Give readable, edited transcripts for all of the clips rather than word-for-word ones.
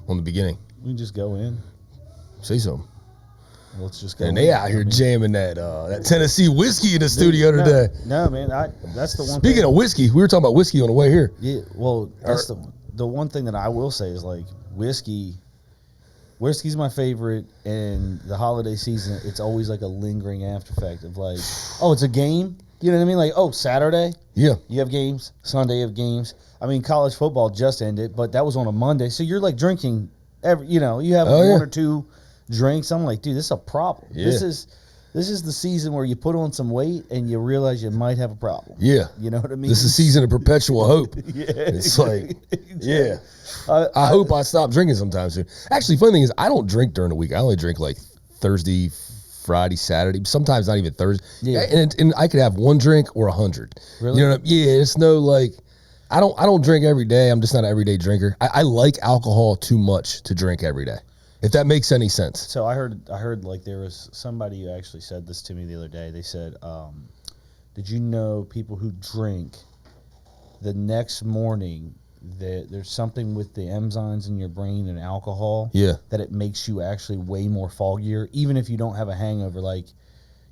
on the beginning. We can just go in. Say something. Let's just go. And they out here jamming that Tennessee whiskey in the studio today. No, man. That's the one. Speaking of whiskey, we were talking about whiskey on the way here. Yeah. Well, that's the one thing that I will say is like whiskey. Whiskey's my favorite, and the holiday season, it's always like a lingering after effect of like, oh, it's a game. You know what I mean? Like, oh, Saturday, you have games. Sunday, you have games. I mean, college football just ended, but that was on a Monday, so you're like drinking every. You know, you have one or two drinks. I'm like, dude, this is a problem. Yeah. This is the season where you put on some weight and you realize you might have a problem. Yeah, you know what I mean. This is a season of perpetual hope. It's like, yeah. I hope I stop drinking sometime soon. Actually, funny thing is, I don't drink during the week. I only drink like Thursday, Friday, Saturday. Sometimes not even Thursday. Yeah, and I could have one drink or 100. Really? You know what I mean? Yeah, it's no like. I don't drink every day. I'm just not an everyday drinker. I like alcohol too much to drink every day. If that makes any sense. So I heard like there was somebody who actually said this to me the other day. They said, did you know people who drink the next morning, there's something with the enzymes in your brain and alcohol that it makes you actually way more foggier, even if you don't have a hangover, like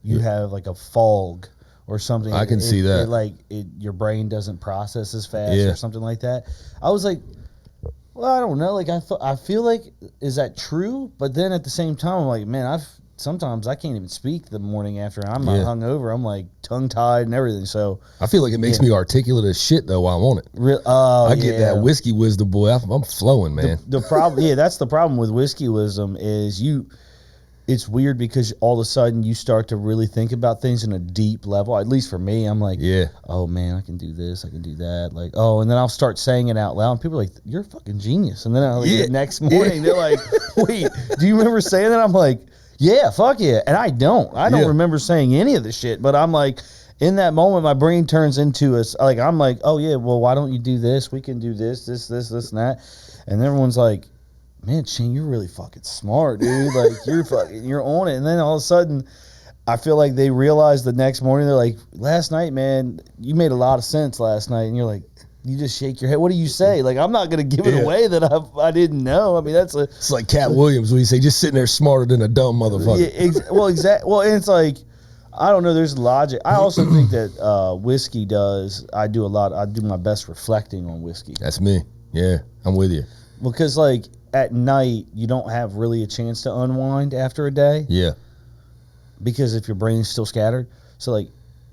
you have like a fog or something. I can see that. Your brain doesn't process as fast or something like that. I was like, well, I don't know. Like I feel like, is that true? But then at the same time, I'm like, man, sometimes I can't even speak the morning after. I'm not hungover. I'm like tongue tied and everything. So I feel like it makes me articulate as shit though while I'm on it. I get that whiskey wisdom, boy. I'm flowing, man. The problem, that's the problem with whiskey wisdom is it's weird because all of a sudden you start to really think about things in a deep level. At least for me, I'm like, oh man, I can do this, I can do that. Like, oh, and then I'll start saying it out loud, and people are like, you're a fucking genius. And then the next morning, they're like, wait, do you remember saying that? I'm like, yeah, fuck yeah. And I don't remember saying any of the shit, but I'm like, in that moment, my brain turns into I'm like, oh yeah, well, why don't you do this? We can do this, and that. And everyone's like, man, Shane, you're really fucking smart, dude. Like, you're on it. And then all of a sudden, I feel like they realize the next morning, they're like, last night, man, you made a lot of sense last night. And you're like, you just shake your head. What do you say? Like, I'm not going to give it away that I didn't know. I mean, it's like Cat Williams when you say, just sitting there smarter than a dumb motherfucker. Yeah, well, exactly. Well, and it's like, I don't know. There's logic. I also think that whiskey I do my best reflecting on whiskey. That's me. Yeah, I'm with you. Because, like, at night, you don't have really a chance to unwind after a day. Yeah. Because if your brain's still scattered. So, like,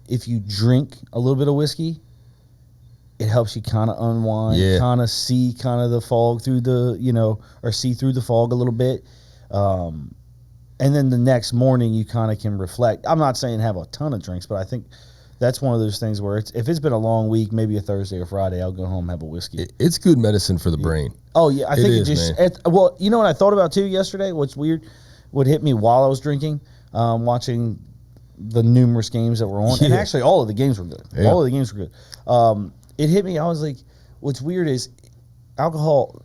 if you drink a little bit of whiskey, it helps you kind of unwind, kind of see kind of the fog through or see through the fog a little bit. And then the next morning, you kind of can reflect. I'm not saying have a ton of drinks, but I think that's one of those things where if it's been a long week, maybe a Thursday or Friday, I'll go home and have a whiskey. It's good medicine for the brain. Oh, yeah. I think it just... well, you know what I thought about, too, yesterday? What's weird? What hit me while I was drinking, watching the numerous games that were on. And actually, all of the games were good. Yeah. All of the games were good. It hit me. I was like, what's weird is alcohol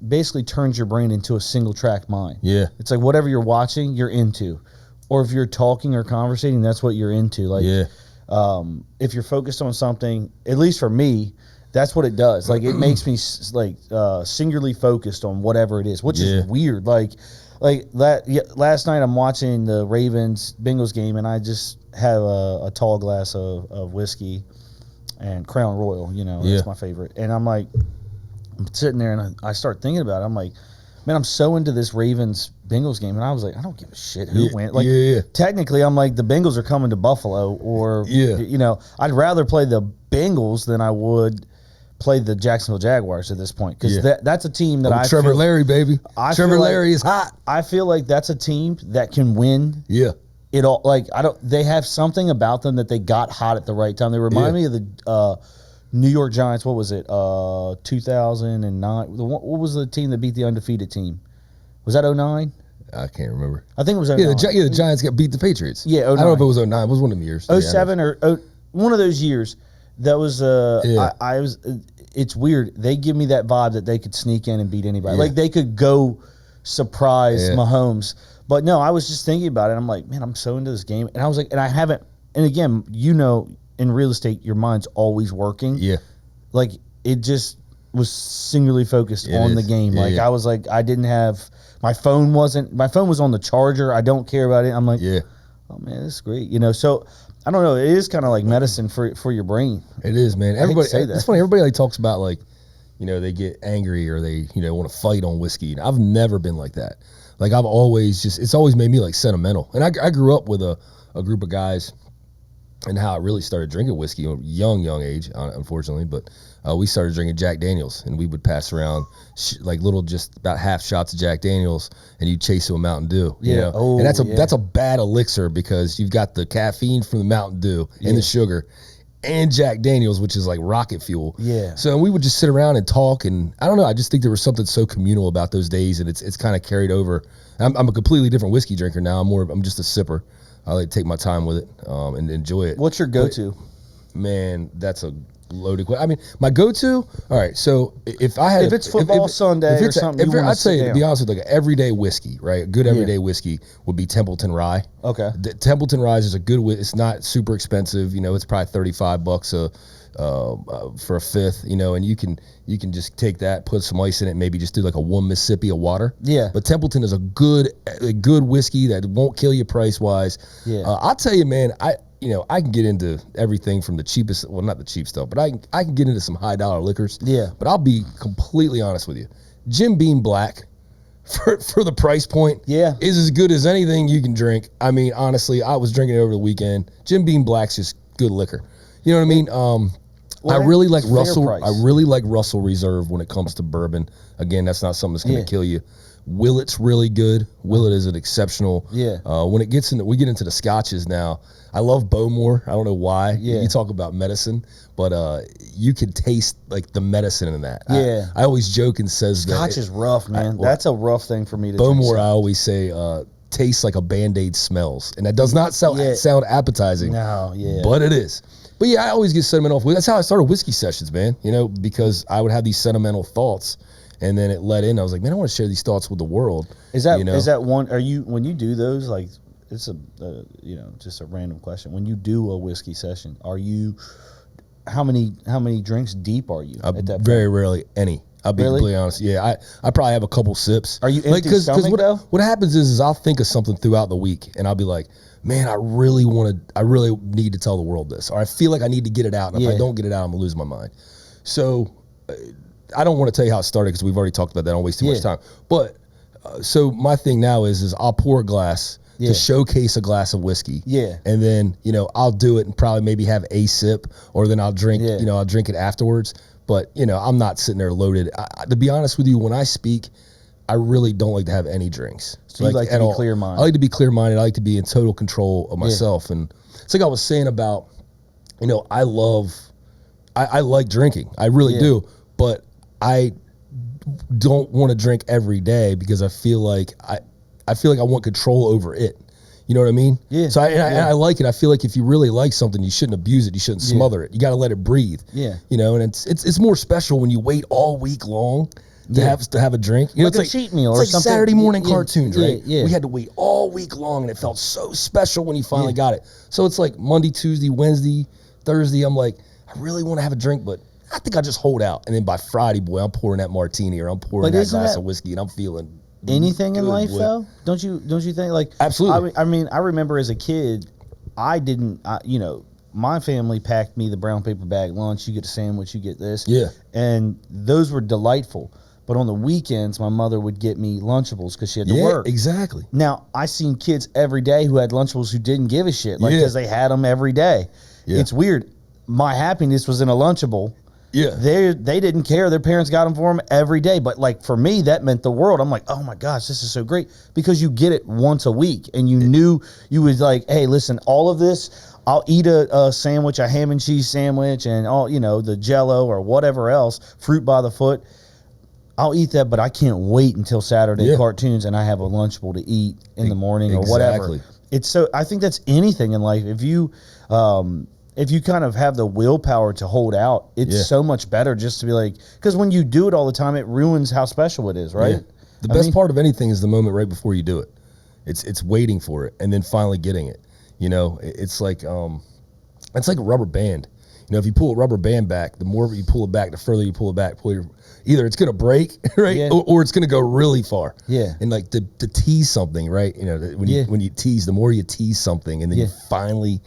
basically turns your brain into a single-track mind. Yeah. It's like whatever you're watching, you're into. Or if you're talking or conversating, that's what you're into. Like, if you're focused on something, at least for me, that's what it does. Like, it makes me singularly focused on whatever it is, which is weird. Like that. Last night I'm watching the Ravens Bengals game, and I just have a tall glass of whiskey and Crown Royal. That's my favorite. And I'm like, I'm sitting there, and I start thinking about it. I'm like, man, I'm so into this Ravens Bengals game, and I was like, I don't give a shit who went. Like, technically, I'm like, the Bengals are coming to Buffalo, or I'd rather play the Bengals than I would play the Jacksonville Jaguars at this point, because that's a team that Trevor Larry, baby. Trevor Larry is hot. I feel like that's a team that can win. Yeah. It all they have something about them that they got hot at the right time. They remind me of the New York Giants. What was it? 2009. What was the team that beat the undefeated team? Was that 2009? I can't remember. I think it was 2009. The Giants got beat the Patriots. Yeah, 2009. I don't know if it was 2009. It was one of them years. 2007 or one of those years. That was I was. It's weird. They give me that vibe that they could sneak in and beat anybody. Like, they could go surprise Mahomes. But no, I was just thinking about it. I'm like, man, I'm so into this game. And I was like, and I haven't. And again, in real estate, your mind's always working. Yeah. Like, it just, was singularly focused on the game. Like I was like, I didn't have my phone was on the charger. I don't care about it. I'm like, oh man, this is great. You know, so I don't know. It is kind of like medicine for your brain. It is, man. Everybody say that. It's funny. Everybody like talks about like, you know, they get angry or they, you know, want to fight on whiskey. And I've never been like that. Like I've always it's always made me like sentimental. And I grew up with a group of guys, and how I really started drinking whiskey, young age, unfortunately, but we started drinking Jack Daniels, and we would pass around like little, just about half shots of Jack Daniels, and you chase it with Mountain Dew. You know? Oh, and that's a bad elixir because you've got the caffeine from the Mountain Dew and the sugar, and Jack Daniels, which is like rocket fuel. Yeah. So we would just sit around and talk, and I don't know. I just think there was something so communal about those days, and it's kind of carried over. I'm a completely different whiskey drinker now. I'm just a sipper. I like to take my time with it and enjoy it. What's your go-to? Man, that's a loaded question. I mean, my go-to, all right, so if it's football Sunday or something, I'd say, to be honest with you, like an everyday whiskey, right? A good everyday whiskey would be Templeton Rye. Okay. Templeton Rye is a good whiskey. It's not super expensive. You know, it's probably $35 for a fifth, you know, and you can just take that, put some ice in it, maybe just do like a 1 Mississippi of water. Yeah. But Templeton is a good whiskey that won't kill you price wise. Yeah. I'll tell you, man, I can get into everything from the cheapest, well, not the cheap stuff, but I can get into some high dollar liquors. Yeah. But I'll be completely honest with you. Jim Beam Black for the price point is as good as anything you can drink. I mean, honestly, I was drinking it over the weekend. Jim Beam Black's just good liquor. You know what I mean? I really like Russell. I really like Russell Reserve when it comes to bourbon. Again, that's not something that's going to kill you. Willet's really good. Willet is an exceptional. Yeah. When we get into the scotches now. I love Bowmore. I don't know why. Yeah. You talk about medicine, but you can taste like the medicine in that. Yeah. I always joke and says Scotch is rough, man. That's a rough thing for me to Bowmore, I always say tastes like a Band-Aid smells. And that does not sound appetizing. No, but it is. But yeah, I always get sentimental. That's how I started whiskey sessions, man. You know, because I would have these sentimental thoughts, and then it led in. I was like, man, I want to share these thoughts with the world. Is that one? Are you, when you do those, like, it's just a random question. When you do a whiskey session, are you how many drinks deep are you at that point? Very rarely any. I'll be completely honest. Yeah, I probably have a couple sips. Are you empty stomach though? What happens is I'll think of something throughout the week, and I'll be like, man, I really need to tell the world this, or I feel like I need to get it out. And if I don't get it out, I'm gonna lose my mind. So I don't want to tell you how it started because we've already talked about that. I don't waste too much time. But so my thing now is I'll pour a glass to showcase a glass of whiskey. Yeah. And then, I'll do it and probably maybe have a sip, or then I'll drink, I'll drink it afterwards. But, I'm not sitting there loaded. To be honest with you, when I speak, I really don't like to have any drinks. So you like to be clear-minded. I like to be clear-minded. I like to be in total control of myself. And it's like I was saying about, I like drinking. I really do. But I don't want to drink every day because I feel like I want control over it. You know what I mean? Yeah. So I like it. I feel like if you really like something, you shouldn't abuse it. You shouldn't smother it. You got to let it breathe. Yeah. And it's more special when you wait all week long to have a drink. Like it's a cheat meal or something. It's like Saturday morning cartoons, right? Yeah. We had to wait all week long, and it felt so special when you finally got it. So it's like Monday, Tuesday, Wednesday, Thursday. I'm like, I really want to have a drink, but I think I'll just hold out. And then by Friday, boy, I'm pouring that martini or I'm pouring that glass of whiskey, and I'm feeling anything in life, though? Don't you think? Like, absolutely. I mean, I remember as a kid, my family packed me the brown paper bag lunch. You get a sandwich, you get this. Yeah. And those were delightful. But on the weekends, my mother would get me Lunchables because she had to work. Exactly. Now, I seen kids every day who had Lunchables who didn't give a shit, because they had them every day. Yeah. It's weird. My happiness was in a Lunchable. Yeah. They didn't care. Their parents got them for them every day. But, like, for me, that meant the world. I'm like, oh, my gosh, this is so great. Because you get it once a week. And you knew you was like, hey, listen, all of this, I'll eat a sandwich, a ham and cheese sandwich, and all, the Jell-O or whatever else, fruit by the foot. I'll eat that, but I can't wait until Saturday cartoons and I have a Lunchable to eat in the morning or whatever. It's so, I think that's anything in life. If you kind of have the willpower to hold out, it's so much better just to be like, because when you do it all the time, it ruins how special it is, right? Yeah. The best part of anything is the moment right before you do it. It's waiting for it and then finally getting it. It's like a rubber band. if you pull a rubber band back, the more you pull it back, the further you pull it back, either it's going to break, right, or it's going to go really far. Yeah. And like to tease something, right? When you tease, the more you tease something, and then you finally,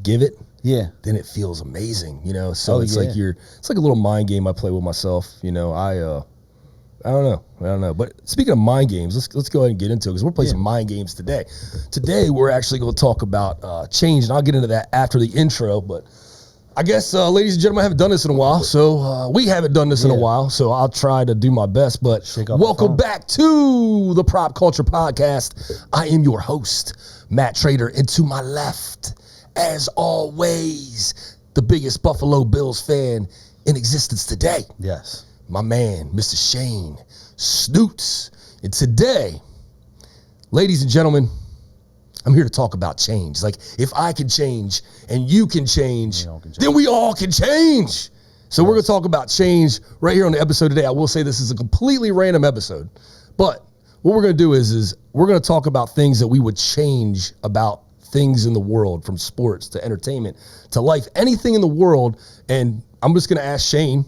give it. Yeah. Then it feels amazing, So it's like it's like a little mind game I play with myself. I don't know. But speaking of mind games, let's go ahead and get into it because we're playing some mind games today. Today we're actually going to talk about change, and I'll get into that after the intro. But I guess, ladies and gentlemen, I haven't done this in a while, so we haven't done this in a while. So I'll try to do my best. But welcome back to the Prop Culture Podcast. I am your host, Matt Trader, and to my left, as always, the biggest Buffalo Bills fan in existence today. Yes. My man, Mr. Shane Snoots. And today, ladies and gentlemen, I'm here to talk about change. Like, if I can change and you can change, then we all can change. So we're going to talk about change right here on the episode today. I will say this is a completely random episode. But what we're going to do is we're going to talk about things that we would change about things in the world, from sports to entertainment to life, anything in the world. And I'm just going to ask Shane,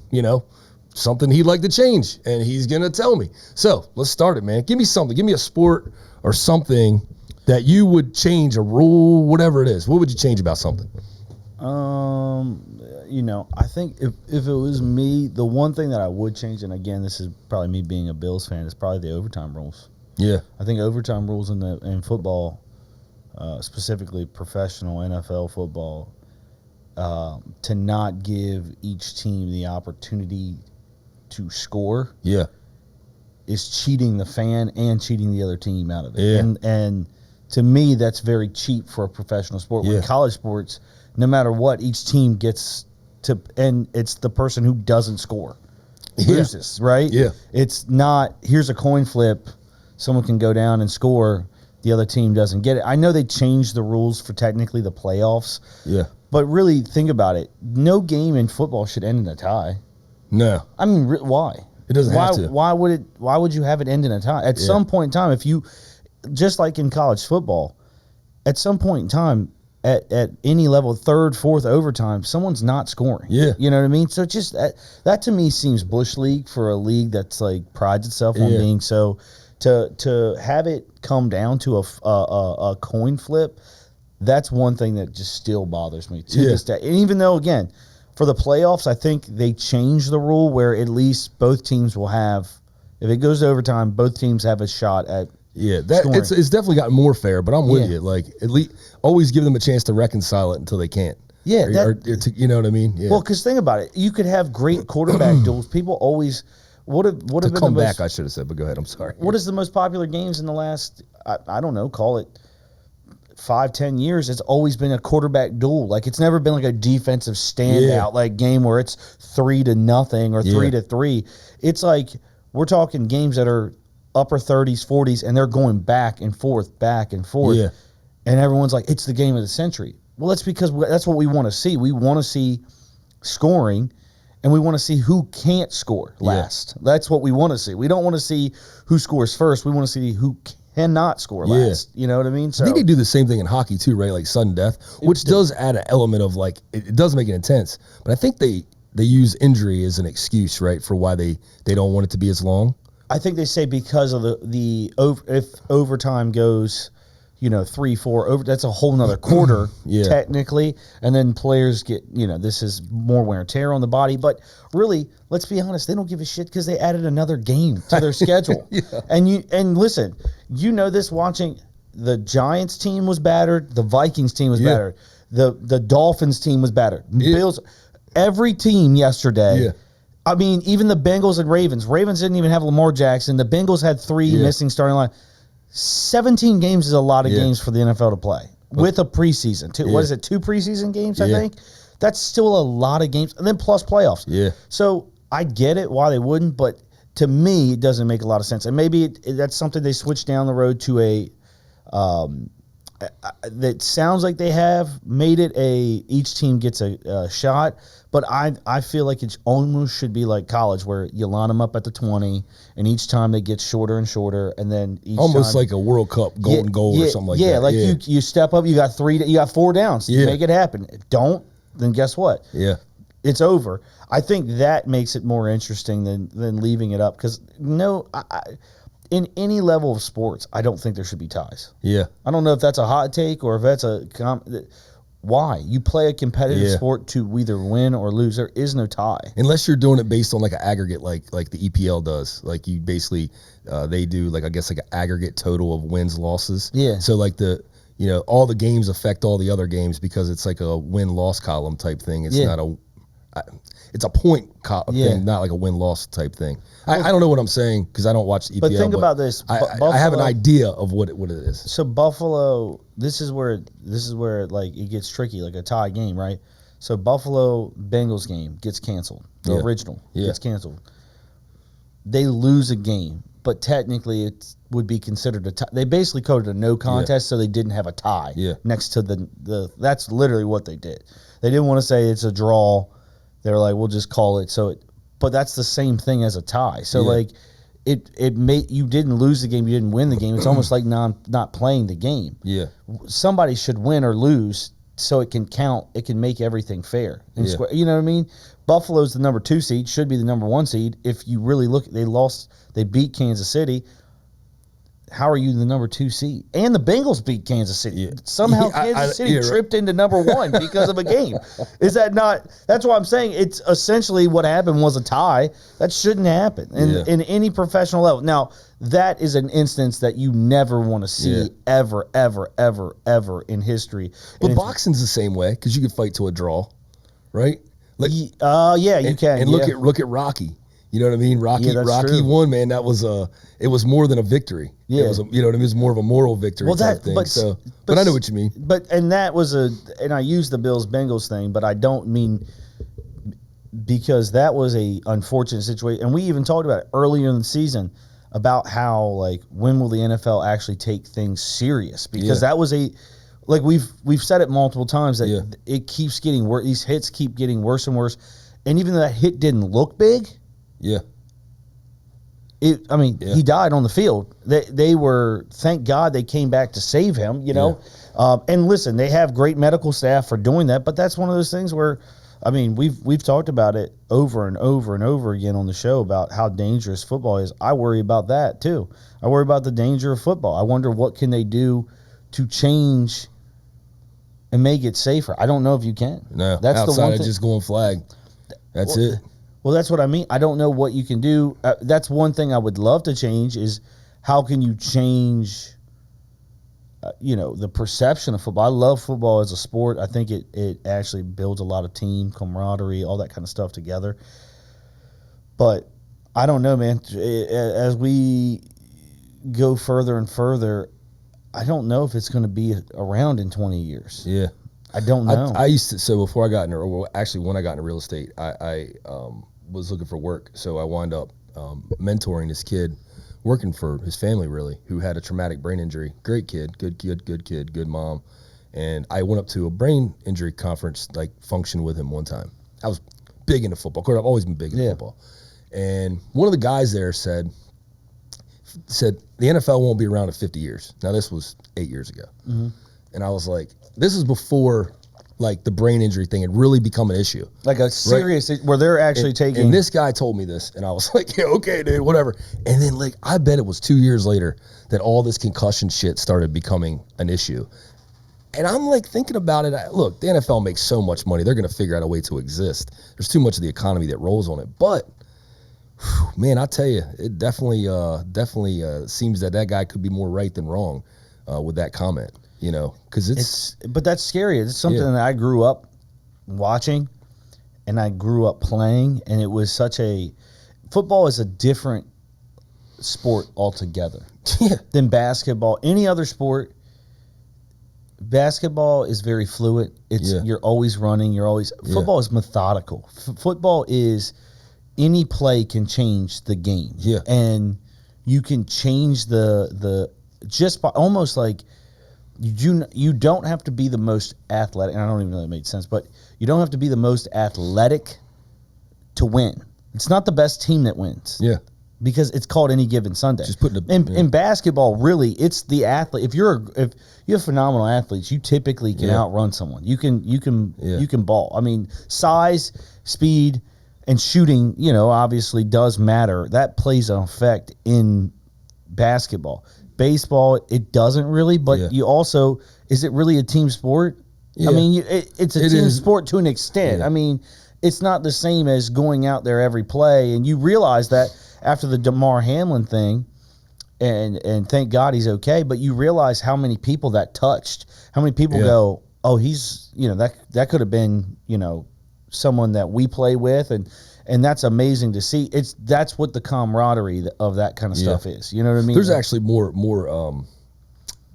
something he'd like to change, and he's going to tell me. So let's start it, man. Give me something. Give me a sport or something that you would change, a rule, whatever it is. What would you change about something? I think if it was me, the one thing that I would change, and again, this is probably me being a Bills fan, is probably the overtime rules. Yeah. I think overtime rules in football, specifically professional NFL football, to not give each team the opportunity to score, is cheating the fan and cheating the other team out of it. Yeah. And to me, that's very cheap for a professional sport. With college sports, no matter what, each team gets to, and it's the person who doesn't score loses, right? Yeah. It's not, here's a coin flip, someone can go down and score, the other team doesn't get it. I know they changed the rules for technically the playoffs. Yeah. But really, think about it. No game in football should end in a tie. No. I mean, why? It doesn't have to. Why would you have it end in a tie? At some point in time, if you, just like in college football, at some point in time, at any level, third, fourth overtime, someone's not scoring. Yeah. You know what I mean? So just that to me seems bush league for a league that's like prides itself on being so. To have it come down to a coin flip, that's one thing that just still bothers me to this day. And even though, again, for the playoffs, I think they changed the rule where at least both teams will have, if it goes to overtime, both teams have a shot at scoring. It's definitely gotten more fair, but I'm with you. Like, at least always give them a chance to reconcile it until they can't. Yeah. You know what I mean? Yeah. Well, because think about it. You could have great quarterback duels. People always... What have been come back, I should have said, but go ahead. I'm sorry. What is the most popular games in the last, I don't know, call it 5-10 years? It's always been a quarterback duel. Like, it's never been like a defensive standout like game where it's 3-0 or 3-3. It's like we're talking games that are upper 30s, 40s, and they're going back and forth. Yeah. And everyone's like, it's the game of the century. Well, that's because that's what we want to see. We want to see scoring. And we want to see who can't score last. That's what we want to see. We don't want to see who scores first. We want to see who cannot score last. You know what I mean? So I think they do the same thing in hockey too, right? Like sudden death, which does add an element of like, it does make it intense. But I think they use injury as an excuse, right, for why they don't want it to be as long. I think they say because of if overtime goes, 3-4 over, that's a whole nother quarter technically, and then players get, this is more wear and tear on the body. But really, let's be honest, they don't give a shit because they added another game to their schedule. And listen, this watching, the Giants team was battered, the Vikings team was battered, the Dolphins team was battered, Bills, every team yesterday. I mean, even the Bengals and Ravens didn't even have Lamar Jackson. The Bengals had 3 missing starting line. 17 games is a lot of games for the NFL to play with a preseason. What is it, 2 preseason games, I think? That's still a lot of games. And then plus playoffs. So I get it why they wouldn't, but to me, it doesn't make a lot of sense. And maybe that's something they switch down the road to that sounds like they have made it each team gets a shot, but I feel like it almost should be like college where you line them up at the 20 and each time they get shorter and shorter, and then each almost time, like a World Cup golden goal or something like that. You step up, you got 4 downs to make it happen. Don't then guess what? Yeah. It's over. I think that makes it more interesting than leaving it up because in any level of sports, I don't think there should be ties. Yeah. I don't know if that's a hot take or if that's why you play a competitive sport to either win or lose. There is no tie unless you're doing it based on like an aggregate, like the EPL does. Like you basically they do like I guess like an aggregate total of wins losses. Yeah. So like all the games affect all the other games because it's like a win-loss column type thing. It's not it's a point thing, not like a win-loss type thing. I don't know what I'm saying because I don't watch the EPL. But think about this. I have an idea of what it is. So Buffalo, this is where like it gets tricky, like a tie game, right? So Buffalo Bengals game gets canceled. The original gets canceled. They lose a game, but technically it would be considered a tie. They basically coded a no contest, so they didn't have a tie next to the. That's literally what they did. They didn't want to say it's a draw. They were like, we'll just call it. But that's the same thing as a tie. So like, it made you didn't lose the game, you didn't win the game. It's almost like not playing the game. Yeah, somebody should win or lose so it can count. It can make everything fair. You know what I mean? Buffalo's the number 2 seed, should be the number 1 seed. If you really look, they beat Kansas City. How are you the number 2 seed? And the Bengals beat Kansas City. Yeah. Somehow Kansas City tripped into number 1 because of a game. Is that not? That's why I'm saying it's essentially what happened was a tie. That shouldn't happen in any professional level. Now, that is an instance that you never want to see ever, ever, ever, ever in history. But boxing's the same way because you can fight to a draw, right? Like, you can. And look at Rocky. You know what I mean? Rocky won, man. That was it was more than a victory. Yeah. It was you know what I mean? It was more of a moral victory type thing. But I know what you mean. And that was and I use the Bills-Bengals thing, but I don't mean because that was a unfortunate situation. And we even talked about it earlier in the season about how like when will the NFL actually take things serious? Because that was like we've said it multiple times that it keeps getting worse. These hits keep getting worse and worse. And even though that hit didn't look big, he died on the field. They were, thank God they came back to save him, you know. And listen, they have great medical staff for doing that, but that's one of those things where, I mean, we've talked about it over and over and over again on the show about how dangerous football is. I worry about that too. I worry about the danger of football. I wonder what can they do to change and make it safer. I don't know if you can. No, that's outside the one of just going flag. That's it. Well, that's what I mean. I don't know what you can do. That's one thing I would love to change is how can you change, the perception of football. I love football as a sport. I think it actually builds a lot of team camaraderie, all that kind of stuff together. But I don't know, man. As we go further and further, I don't know if it's going to be around in 20 years. Yeah. I don't know. I used to, so before I got into, well, actually when I got into real estate, I was looking for work. So I wound up mentoring this kid, working for his family really, who had a traumatic brain injury. Great kid, good kid, good mom. And I went up to a brain injury conference, like function with him one time. I was big into football. Of course, I've always been big into football. And one of the guys there said the NFL won't be around in 50 years. Now this was 8 years ago. Mm-hmm. And I was like, this is before like the brain injury thing had really become an issue. Like a serious, where they're actually taking. And this guy told me this, and I was like, yeah, okay, dude, whatever. And then like, I bet it was 2 years later that all this concussion shit started becoming an issue. And I'm like thinking about it. Look, the NFL makes so much money. They're going to figure out a way to exist. There's too much of the economy that rolls on it. But man, I tell you, it definitely seems that guy could be more right than wrong with that comment. You know, because but that's scary. It's something that I grew up watching, and I grew up playing, and it was football is a different sport altogether than basketball. Any other sport, basketball is very fluid. You're always running. Football is methodical. Football is any play can change the game. Yeah, and you can change the just by almost like. You don't have to be the most athletic, and I don't even know if that made sense, but you don't have to be the most athletic to win. It's not the best team that wins. Yeah. because it's called Any Given Sunday. Just putting in basketball, really, it's the athlete. If you have phenomenal athletes, you typically can outrun someone. You can ball. I mean, size, speed, and shooting, obviously does matter. That plays an effect in basketball. Baseball, it doesn't really, but you also, is it really a team sport? Yeah. I mean, it's a team sport to an extent. Yeah. I mean, it's not the same as going out there every play, and you realize that after the DeMar Hamlin thing, and thank God he's okay, but you realize how many people that touched, how many people go, oh, he's, that could have been, someone that we play with, and that's amazing to see. That's what the camaraderie of that kind of stuff is. You know what I mean? There's actually more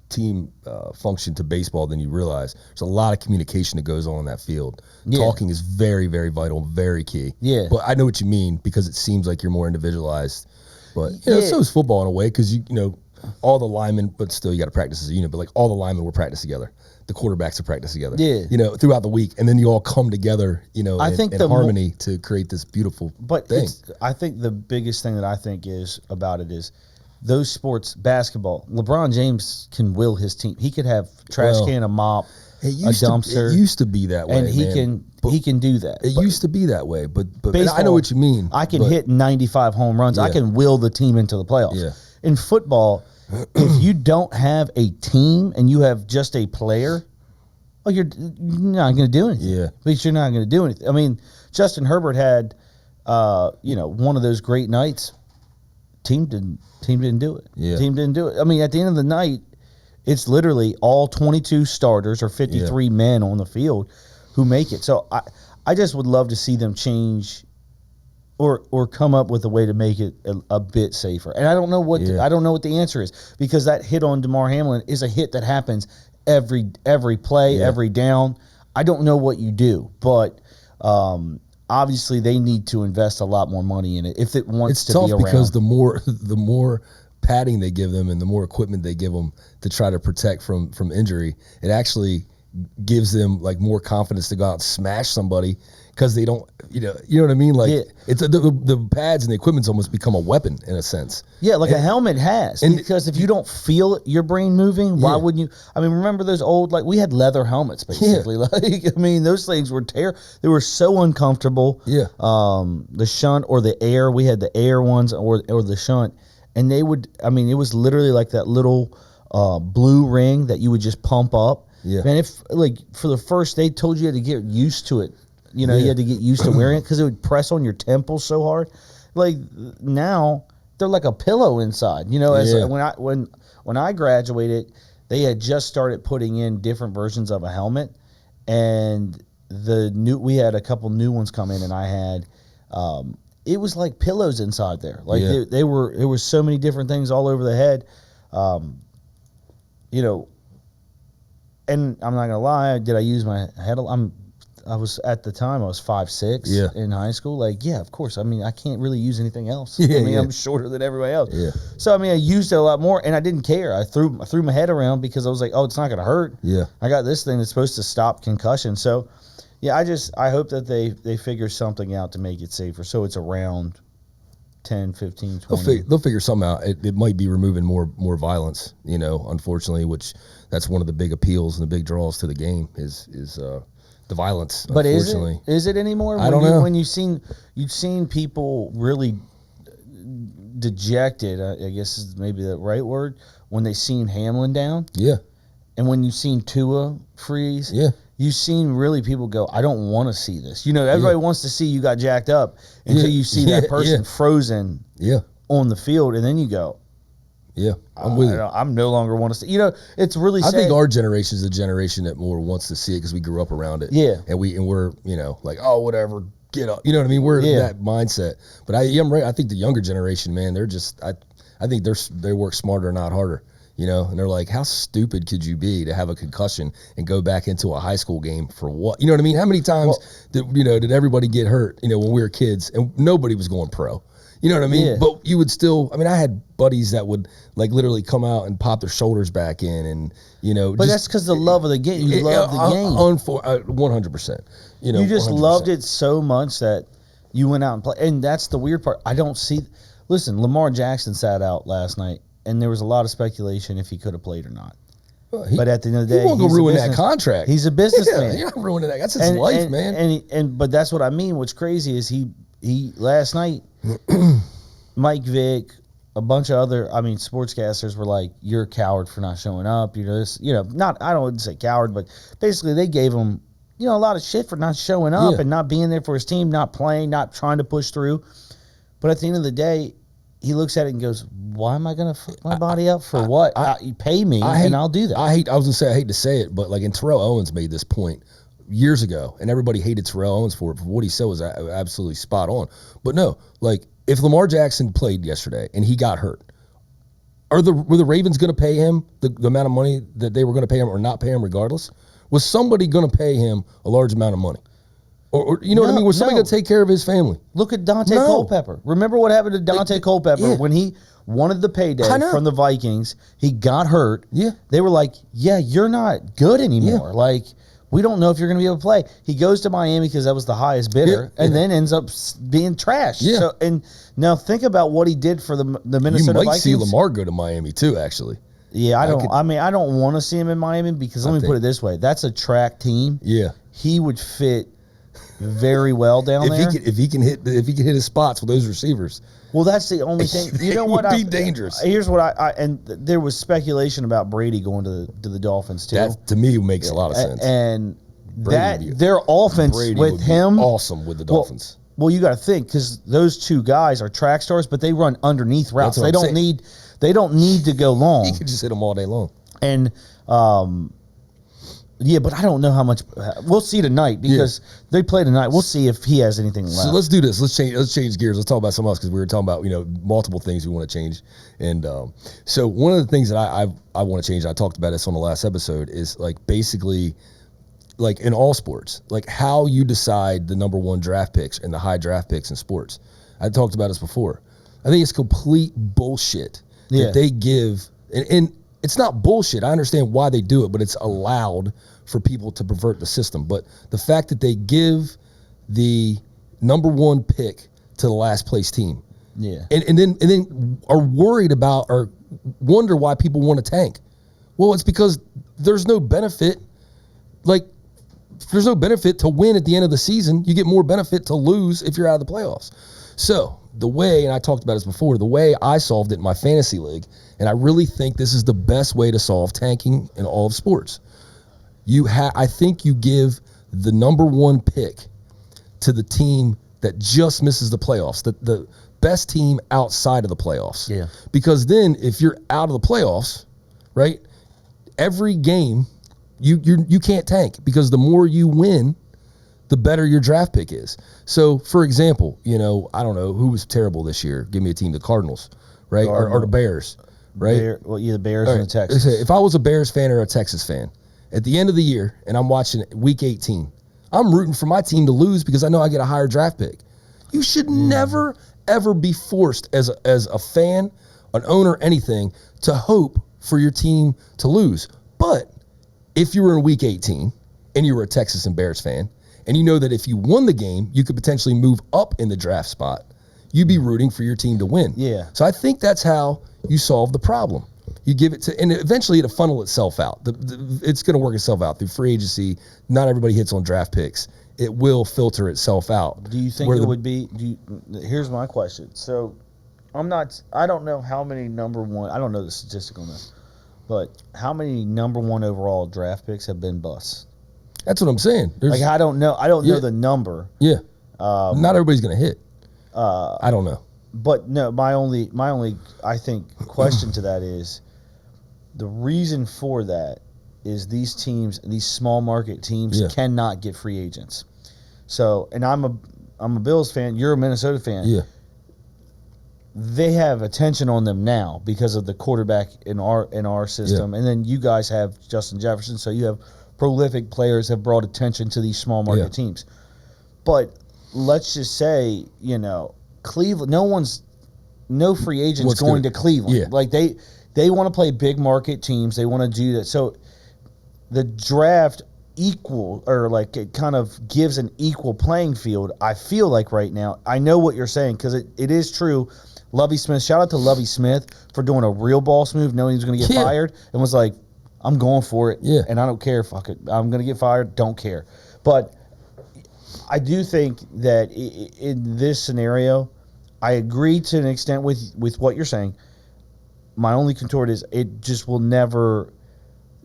team function to baseball than you realize. There's a lot of communication that goes on in that field. Yeah. Talking is very, very vital, very key. Yeah. But I know what you mean, because it seems like you're more individualized. But so is football in a way, because all the linemen, but still you got to practice as a unit. But like all the linemen will practice together. The quarterbacks will practice together. Yeah. Throughout the week, and then you all come together. I think in harmony to create this beautiful thing. I think the biggest thing that I think is about it is those sports, basketball. LeBron James can will his team. He could have trash can, a mop, a dumpster. It used to be that way, and he can do that. It used to be that way, but baseball, I know what you mean. I can hit 95 home runs. I can will the team into the playoffs. Yeah. In football, if you don't have a team and you have just a player, you're not going to do anything. Yeah. At least you're not going to do anything. I mean, Justin Herbert had, one of those great nights. Team didn't do it. Yeah. Team didn't do it. I mean, at the end of the night, it's literally all 22 starters or 53 men on the field who make it. So I just would love to see them change or come up with a way to make it a bit safer. And I don't know what the answer is, because that hit on DeMar Hamlin is a hit that happens every play, every down. I don't know what you do, but obviously they need to invest a lot more money in it if it wants to be around. It's tough because the more padding they give them and the more equipment they give them to try to protect from injury, it actually gives them like more confidence to go out and smash somebody, because they don't, you know what I mean? Like it's the pads and the equipment's almost become a weapon in a sense. Yeah, like a helmet has, because if you don't feel your brain moving, why wouldn't you? I mean, remember those old, like we had leather helmets basically. Like, I mean, those things were they were so uncomfortable. Yeah. The shunt or the air, we had the air ones or the shunt, and they would, I mean, it was literally like that little blue ring that you would just pump up. Yeah. Man, if like for the first, they told you to get used to it. You had to get used to wearing it because it would press on your temples so hard. Like now, they're like a pillow inside. When I graduated, they had just started putting in different versions of a helmet, and we had a couple new ones come in, and I had it was like pillows inside there. Like there were so many different things all over the head. And I'm not gonna lie, did I use my head? I was at the time I was 5'6" in high school. Like, of course. I mean, I can't really use anything else. I'm shorter than everybody else. Yeah. So I mean, I used it a lot more, and I didn't care. I threw my head around because I was like, oh, it's not gonna hurt. Yeah. I got this thing that's supposed to stop concussion. So, I hope that they figure something out to make it safer, so it's around 10, 15, 20. They'll figure something out. It might be removing more violence, unfortunately, which that's one of the big appeals and the big draws to the game is the violence. But unfortunately. is it anymore? I don't know. When you've seen people really dejected, I guess is maybe the right word, when they seen Hamlin down. Yeah. And when you've seen Tua freeze. Yeah. You've seen really people go, I don't want to see this. Everybody wants to see you got jacked up until you see that person frozen on the field, and then you go, I'm with you. I'm no longer want to see. It's really sad. I think our generation is the generation that more wants to see it because we grew up around it. Yeah. And we're, like, oh, whatever, get up. You know what I mean? We're in that mindset. But I'm right. I think the younger generation, man, they're just, I think they work smarter, not harder. And they're like, how stupid could you be to have a concussion and go back into a high school game for what? You know what I mean? How many times did everybody get hurt, when we were kids and nobody was going pro? You know what I mean? Yeah. But you would still, I had buddies that would like literally come out and pop their shoulders back in and, But that's because the love of the game. You love the game. 100%. You just 100%. loved it so much that you went out and played. And that's the weird part. I don't see, Listen, Lamar Jackson sat out last night, and there was a lot of speculation if he could have played or not. But at the end of the day, he won't go ruin that contract. He's a businessman. Yeah, you're not ruining that. That's his life, man. But that's what I mean. What's crazy is he last night, Mike Vick, a bunch of other, sportscasters were like, "You're a coward for not showing up." Not I don't say coward, but basically they gave him, a lot of shit for not showing up and not being there for his team, not playing, not trying to push through. But at the end of the day, he looks at it and goes, "Why am I going to fuck my body up for what? You pay me, and I'll do that." I was going to say, I hate to say it, but and Terrell Owens made this point years ago, and everybody hated Terrell Owens for it. For what he said was absolutely spot on. But no, if Lamar Jackson played yesterday and he got hurt, were the Ravens going to pay him the amount of money that they were going to pay him or not pay him regardless? Was somebody going to pay him a large amount of money? Or you know what I mean? Was somebody going to take care of his family? Look at Dante Culpepper. Remember what happened to Dante Culpepper when he wanted the payday from the Vikings? He got hurt. Yeah. They were like, "Yeah, you're not good anymore. Yeah. We don't know if you're going to be able to play." He goes to Miami because that was the highest bidder, and then ends up being trashed. Yeah. So, and now think about what he did for the Minnesota Vikings. You might see Lamar go to Miami too, actually. Yeah, I don't want to see him in Miami because let me put it this way: that's a track team. Yeah, he would fit very well down there. If he can hit his spots with those receivers. Well, that's the only thing. You know what? It would be dangerous. Here's what and there was speculation about Brady going to the Dolphins too. That to me makes a lot of sense. And their offense Brady with him awesome with the Dolphins. Well, you got to think because those two guys are track stars, but they run underneath routes. They don't need to go long. He could just hit them all day long. And yeah, but I don't know how much. We'll see tonight because they play tonight. We'll see if he has anything left. So let's do this. Let's change gears. Let's talk about something else because we were talking about multiple things we want to change. And so one of the things that I want to change, I talked about this on the last episode, is basically in all sports, how you decide the number one draft picks and the high draft picks in sports. I talked about this before. I think it's complete bullshit that they give, and it's not bullshit. I understand why they do it, but it's allowed for people to pervert the system. But the fact that they give the number one pick to the last place team, and then are worried about or wonder why people want to tank. Well, it's because there's no benefit. There's no benefit to win at the end of the season. You get more benefit to lose if you're out of the playoffs. So the way, and I talked about this before, the way I solved it in my fantasy league, and I really think this is the best way to solve tanking in all of sports. I think you give the number one pick to the team that just misses the playoffs, the best team outside of the playoffs. Yeah. Because then if you're out of the playoffs, right, every game you can't tank because the more you win, the better your draft pick is. So, for example, I don't know who was terrible this year. Give me a team, the Cardinals, right, or the Bears, right? The Bears and the Texans. If I was a Bears fan or a Texas fan, at the end of the year, and I'm watching Week 18, I'm rooting for my team to lose because I know I get a higher draft pick. You should never, ever be forced as a fan, an owner, anything, to hope for your team to lose. But if you were in Week 18 and you were a Texas and Bears fan, and you know that if you won the game, you could potentially move up in the draft spot, you'd be rooting for your team to win. Yeah. So I think that's how you solve the problem. You give it to, and eventually it'll funnel itself out. It's going to work itself out through free agency. Not everybody hits on draft picks. It will filter itself out. Do you think it would be? Here's my question. So I don't know how many number one. I don't know the statistic on this, but how many number one overall draft picks have been busts? That's what I'm saying. I don't know. I don't know the number. Yeah. Not everybody's going to hit. I don't know. But no, my only I think question to that is the reason for that is these teams, these small market teams cannot get free agents. So, and I'm a Bills fan, you're a Minnesota fan. Yeah. They have attention on them now because of the quarterback in our system. And then you guys have Justin Jefferson, so you have prolific players have brought attention to these small market teams. But let's just say, Cleveland, no free agents going to Cleveland. Yeah. They want to play big market teams. They want to do that. So the draft it kind of gives an equal playing field. I feel like right now, I know what you're saying because it is true. Lovie Smith. Shout out to Lovie Smith for doing a real boss move, knowing he was going to get fired, and was like, I'm going for it, and I don't care. Fuck it. I'm going to get fired. Don't care. But I do think that in this scenario, I agree to an extent with what you're saying. My only contort is it just will never.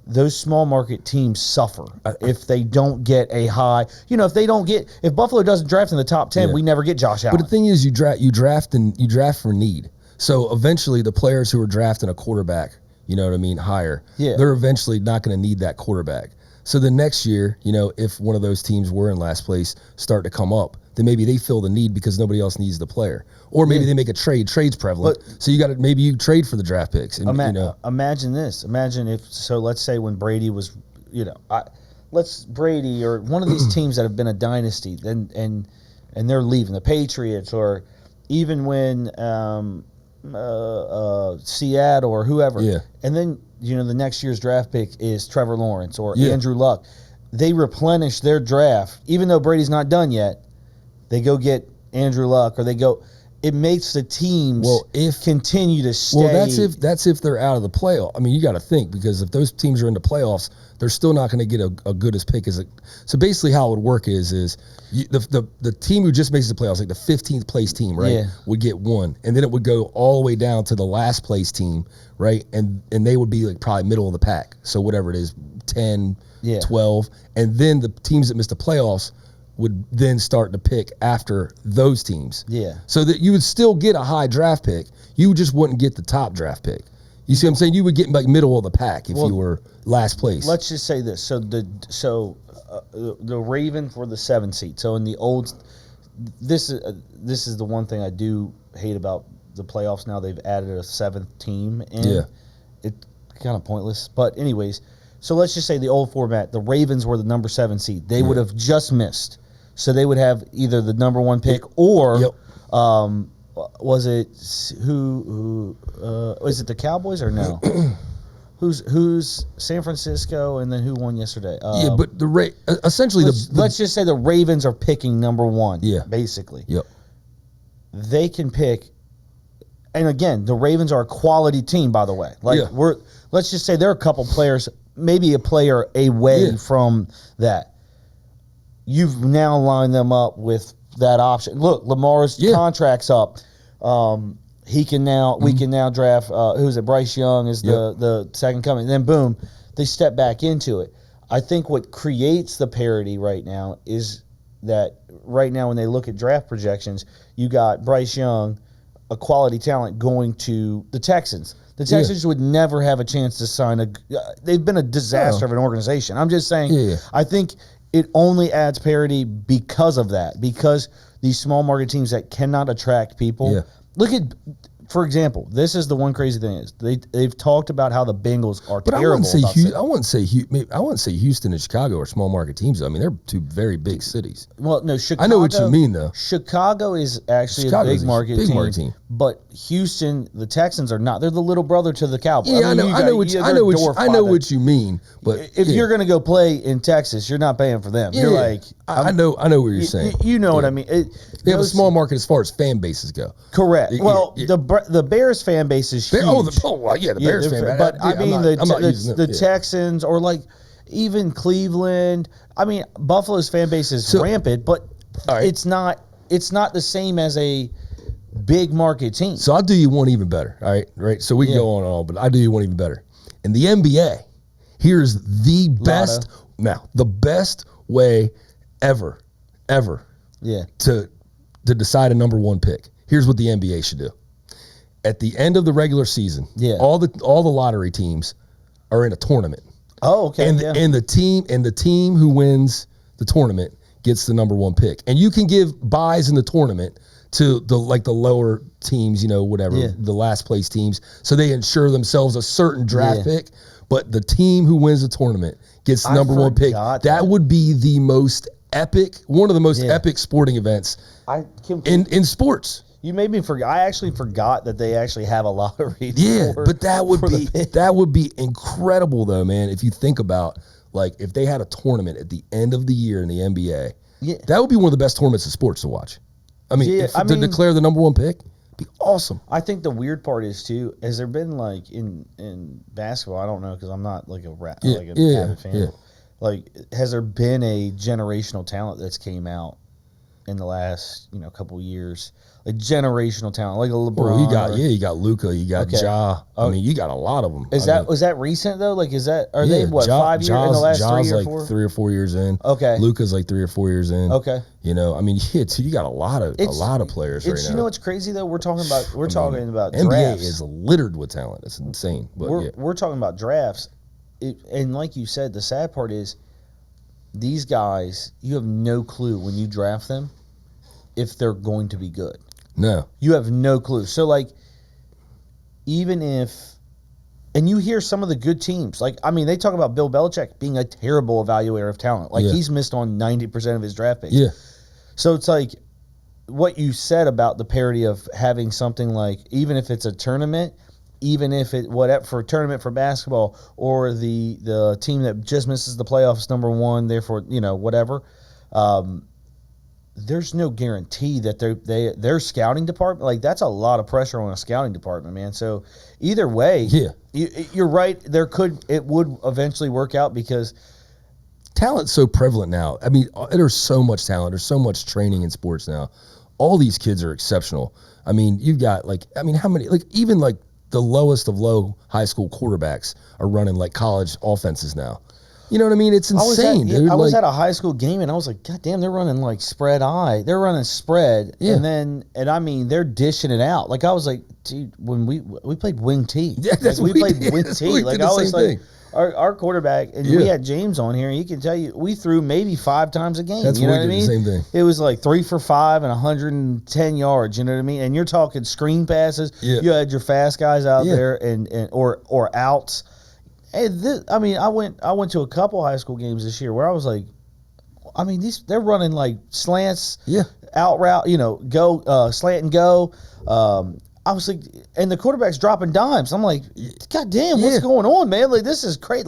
Those small market teams suffer if they don't get a high. If Buffalo doesn't draft in the top 10, we never get Josh Allen. But the thing is, you draft for need. So eventually, the players who are drafting a quarterback, you know what I mean, higher, they're eventually not going to need that quarterback. So the next year, if one of those teams were in last place, start to come up, then maybe they fill the need because nobody else needs the player, or maybe they make a trade. Trade's prevalent, so maybe you trade for the draft picks. And, imagine this. Imagine let's say when Brady was, Brady or one of these teams that have been a dynasty, and they're leaving the Patriots, or even when Seattle or whoever, and then the next year's draft pick is Trevor Lawrence or Andrew Luck. They replenish their draft, even though Brady's not done yet. They go get Andrew Luck, or they go. It makes the teams continue to stay. Well, that's if they're out of the playoff. I mean, you got to think, because if those teams are in the playoffs, they're still not going to get a good as pick as it. So basically, how it would work is the team who just makes the playoffs, like the 15th place team, right, would get one, and then it would go all the way down to the last place team, right, and they would be like probably middle of the pack. So whatever it is, 10, 12, and then the teams that missed the playoffs would then start to pick after those teams. Yeah. So that you would still get a high draft pick. You just wouldn't get the top draft pick. You see what I'm saying? You would get like middle of the pack if you were last place. Let's just say this. So the Ravens were the 7th seed. So in the old, this is the one thing I do hate about the playoffs now. They've added a 7th team in. Yeah. It's kind of pointless. But anyways, so let's just say the old format, the Ravens were the number 7 seed. They would have just missed. So they would have either the number 1 pick or was it was it the Cowboys or no? Who's San Francisco, and then who won yesterday? But essentially let's just say the Ravens are picking number 1. Yeah, basically. Yep. They can pick, and again, the Ravens are a quality team, by the way. Let's just say there are a couple players, maybe a player away from that. You've now lined them up with that option. Look, Lamar's contract's up. We can now draft. Who's it? Bryce Young is the second coming. And then boom, they step back into it. I think what creates the parity right now is that right now when they look at draft projections, you got Bryce Young, a quality talent, going to the Texans. The Texans would never have a chance to sign they've been a disaster of an organization. I'm just saying. I think it only adds parity because of that. Because these small market teams that cannot attract people. Yeah. Look at, for example, this is the one crazy thing is they've talked about how the Bengals are terrible. I wouldn't say Houston and Chicago are small market teams. Though. I mean, they're two very big cities. Well, no, Chicago. I know what you mean, though. Chicago is actually a big market team. But Houston, the Texans are not. They're the little brother to the Cowboys. Yeah, I know what you mean. But if you're going to go play in Texas, you're not paying for them. You're like, I know what you're saying. You know what I mean. They have a small market as far as fan bases go. Correct. The Bears fan base is huge. The Bears fan base. But I mean, the Texans, or like even Cleveland. I mean, Buffalo's fan base is rampant, but it's not the same as a big market team. So I'll do you one even better. All right, right. So we can go on and on, but I'll do you one even better. In the NBA, here's the best. Now, the best way ever, to decide a number 1 pick. Here's what the NBA should do. At the end of the regular season, all the lottery teams are in a tournament. Oh, okay. And the team who wins the tournament gets the number 1 pick. And you can give buys in the tournament to the lower teams, the last place teams, so they ensure themselves a certain draft pick. But the team who wins the tournament gets the number 1 pick. That would be the most epic, one of the most epic sporting events in sports. You made me forget. I actually forgot that they actually have a lottery. But that would be incredible, though, man. If you think about if they had a tournament at the end of the year in the NBA, that would be one of the best tournaments of sports to watch. I mean, to declare the number 1 pick, Be awesome. I think the weird part is too. Has there been like in basketball? I don't know because I'm not like avid fan. Yeah. Like, has there been a generational talent that's came out in the last couple years? Like generational talent, like a LeBron. You got Luka, you got Ja. I mean, you got a lot of them. Was that recent though? Like, are they 5 years in the last Ja's 3 or like 4? 3 or 4 years in. Okay. Luka's like 3 or 4 years in. Okay. I mean, you got a lot of players right now. You know what's crazy though? We're talking about NBA drafts. is littered with talent. It's insane. But we're talking about drafts, and like you said, the sad part is these guys. You have no clue when you draft them if they're going to be good. No. You have no clue. So, like, even if... And you hear some of the good teams. Like, I mean, they talk about Bill Belichick being a terrible evaluator of talent. Like, he's missed on 90% of his draft picks. Yeah. So, it's like what you said about the parity of having something like, even if it's a tournament, even if it... whatever for a tournament for basketball, or the team that just misses the playoffs, number one, therefore, whatever... there's no guarantee that their scouting department, like, that's a lot of pressure on a scouting department, man. So either way, you're right. It would eventually work out because talent's so prevalent now. I mean, there's so much talent. There's so much training in sports now. All these kids are exceptional. I mean, you've got how many, even the lowest of low high school quarterbacks are running college offenses now. You know what I mean? It's insane, dude. I was at a high school game and I was like, God damn, they're running spread eye. They're running spread. Yeah. And I mean, they're dishing it out. I was like, dude, when we played wing T. Yeah, we played wing T. I was like, our quarterback, and we had James on here, and he can tell you, we threw maybe 5 times a game. You know what I mean? Same thing. It was 3 for 5 and 110 yards. You know what I mean? And you're talking screen passes. Yeah. You had your fast guys out there or outs. Hey, I went to a couple high school games this year where I was like, I mean, they're running slants, out route, go slant and go. I was like, and the quarterback's dropping dimes. I'm like, God damn, what's going on, man? This is great.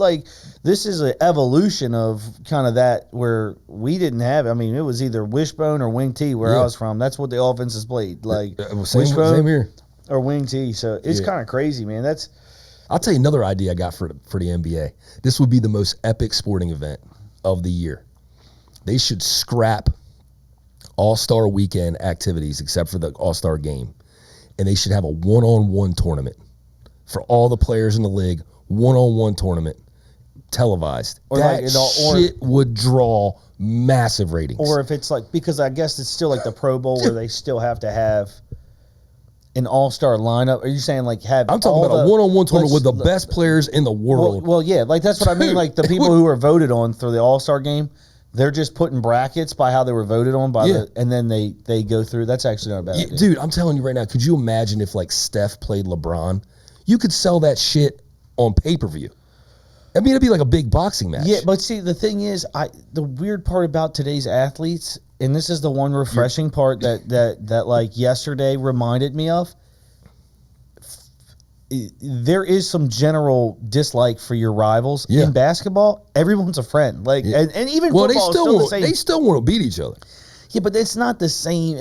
This is an evolution of kind of that where we didn't have. I mean, it was either wishbone or wing T where I was from. That's what the offenses played, same here or wing T. So it's kind of crazy, man. I'll tell you another idea I got for the NBA. This would be the most epic sporting event of the year. They should scrap All-Star weekend activities except for the All-Star game. And they should have a one-on-one tournament for all the players in the league, one-on-one tournament, televised. Shit would draw massive ratings. Or if it's because I guess it's still the Pro Bowl where they still have to have an all-star lineup. Are you saying have? I'm talking about a one-on-one tournament with the best players in the world. Well, yeah, that's what I mean. The people who are voted on for the all-star game, they're just putting brackets by how they were voted on and then they go through. That's actually not a bad idea. Dude, I'm telling you right now. Could you imagine if Steph played LeBron? You could sell that shit on pay-per-view. I mean, it'd be like a big boxing match. Yeah, but see, the thing is, the weird part about today's athletes. And this is the one refreshing part that yesterday reminded me of. There is some general dislike for your rivals in basketball. Everyone's a friend, and even football is still the same. They still want to beat each other. Yeah, but it's not the same.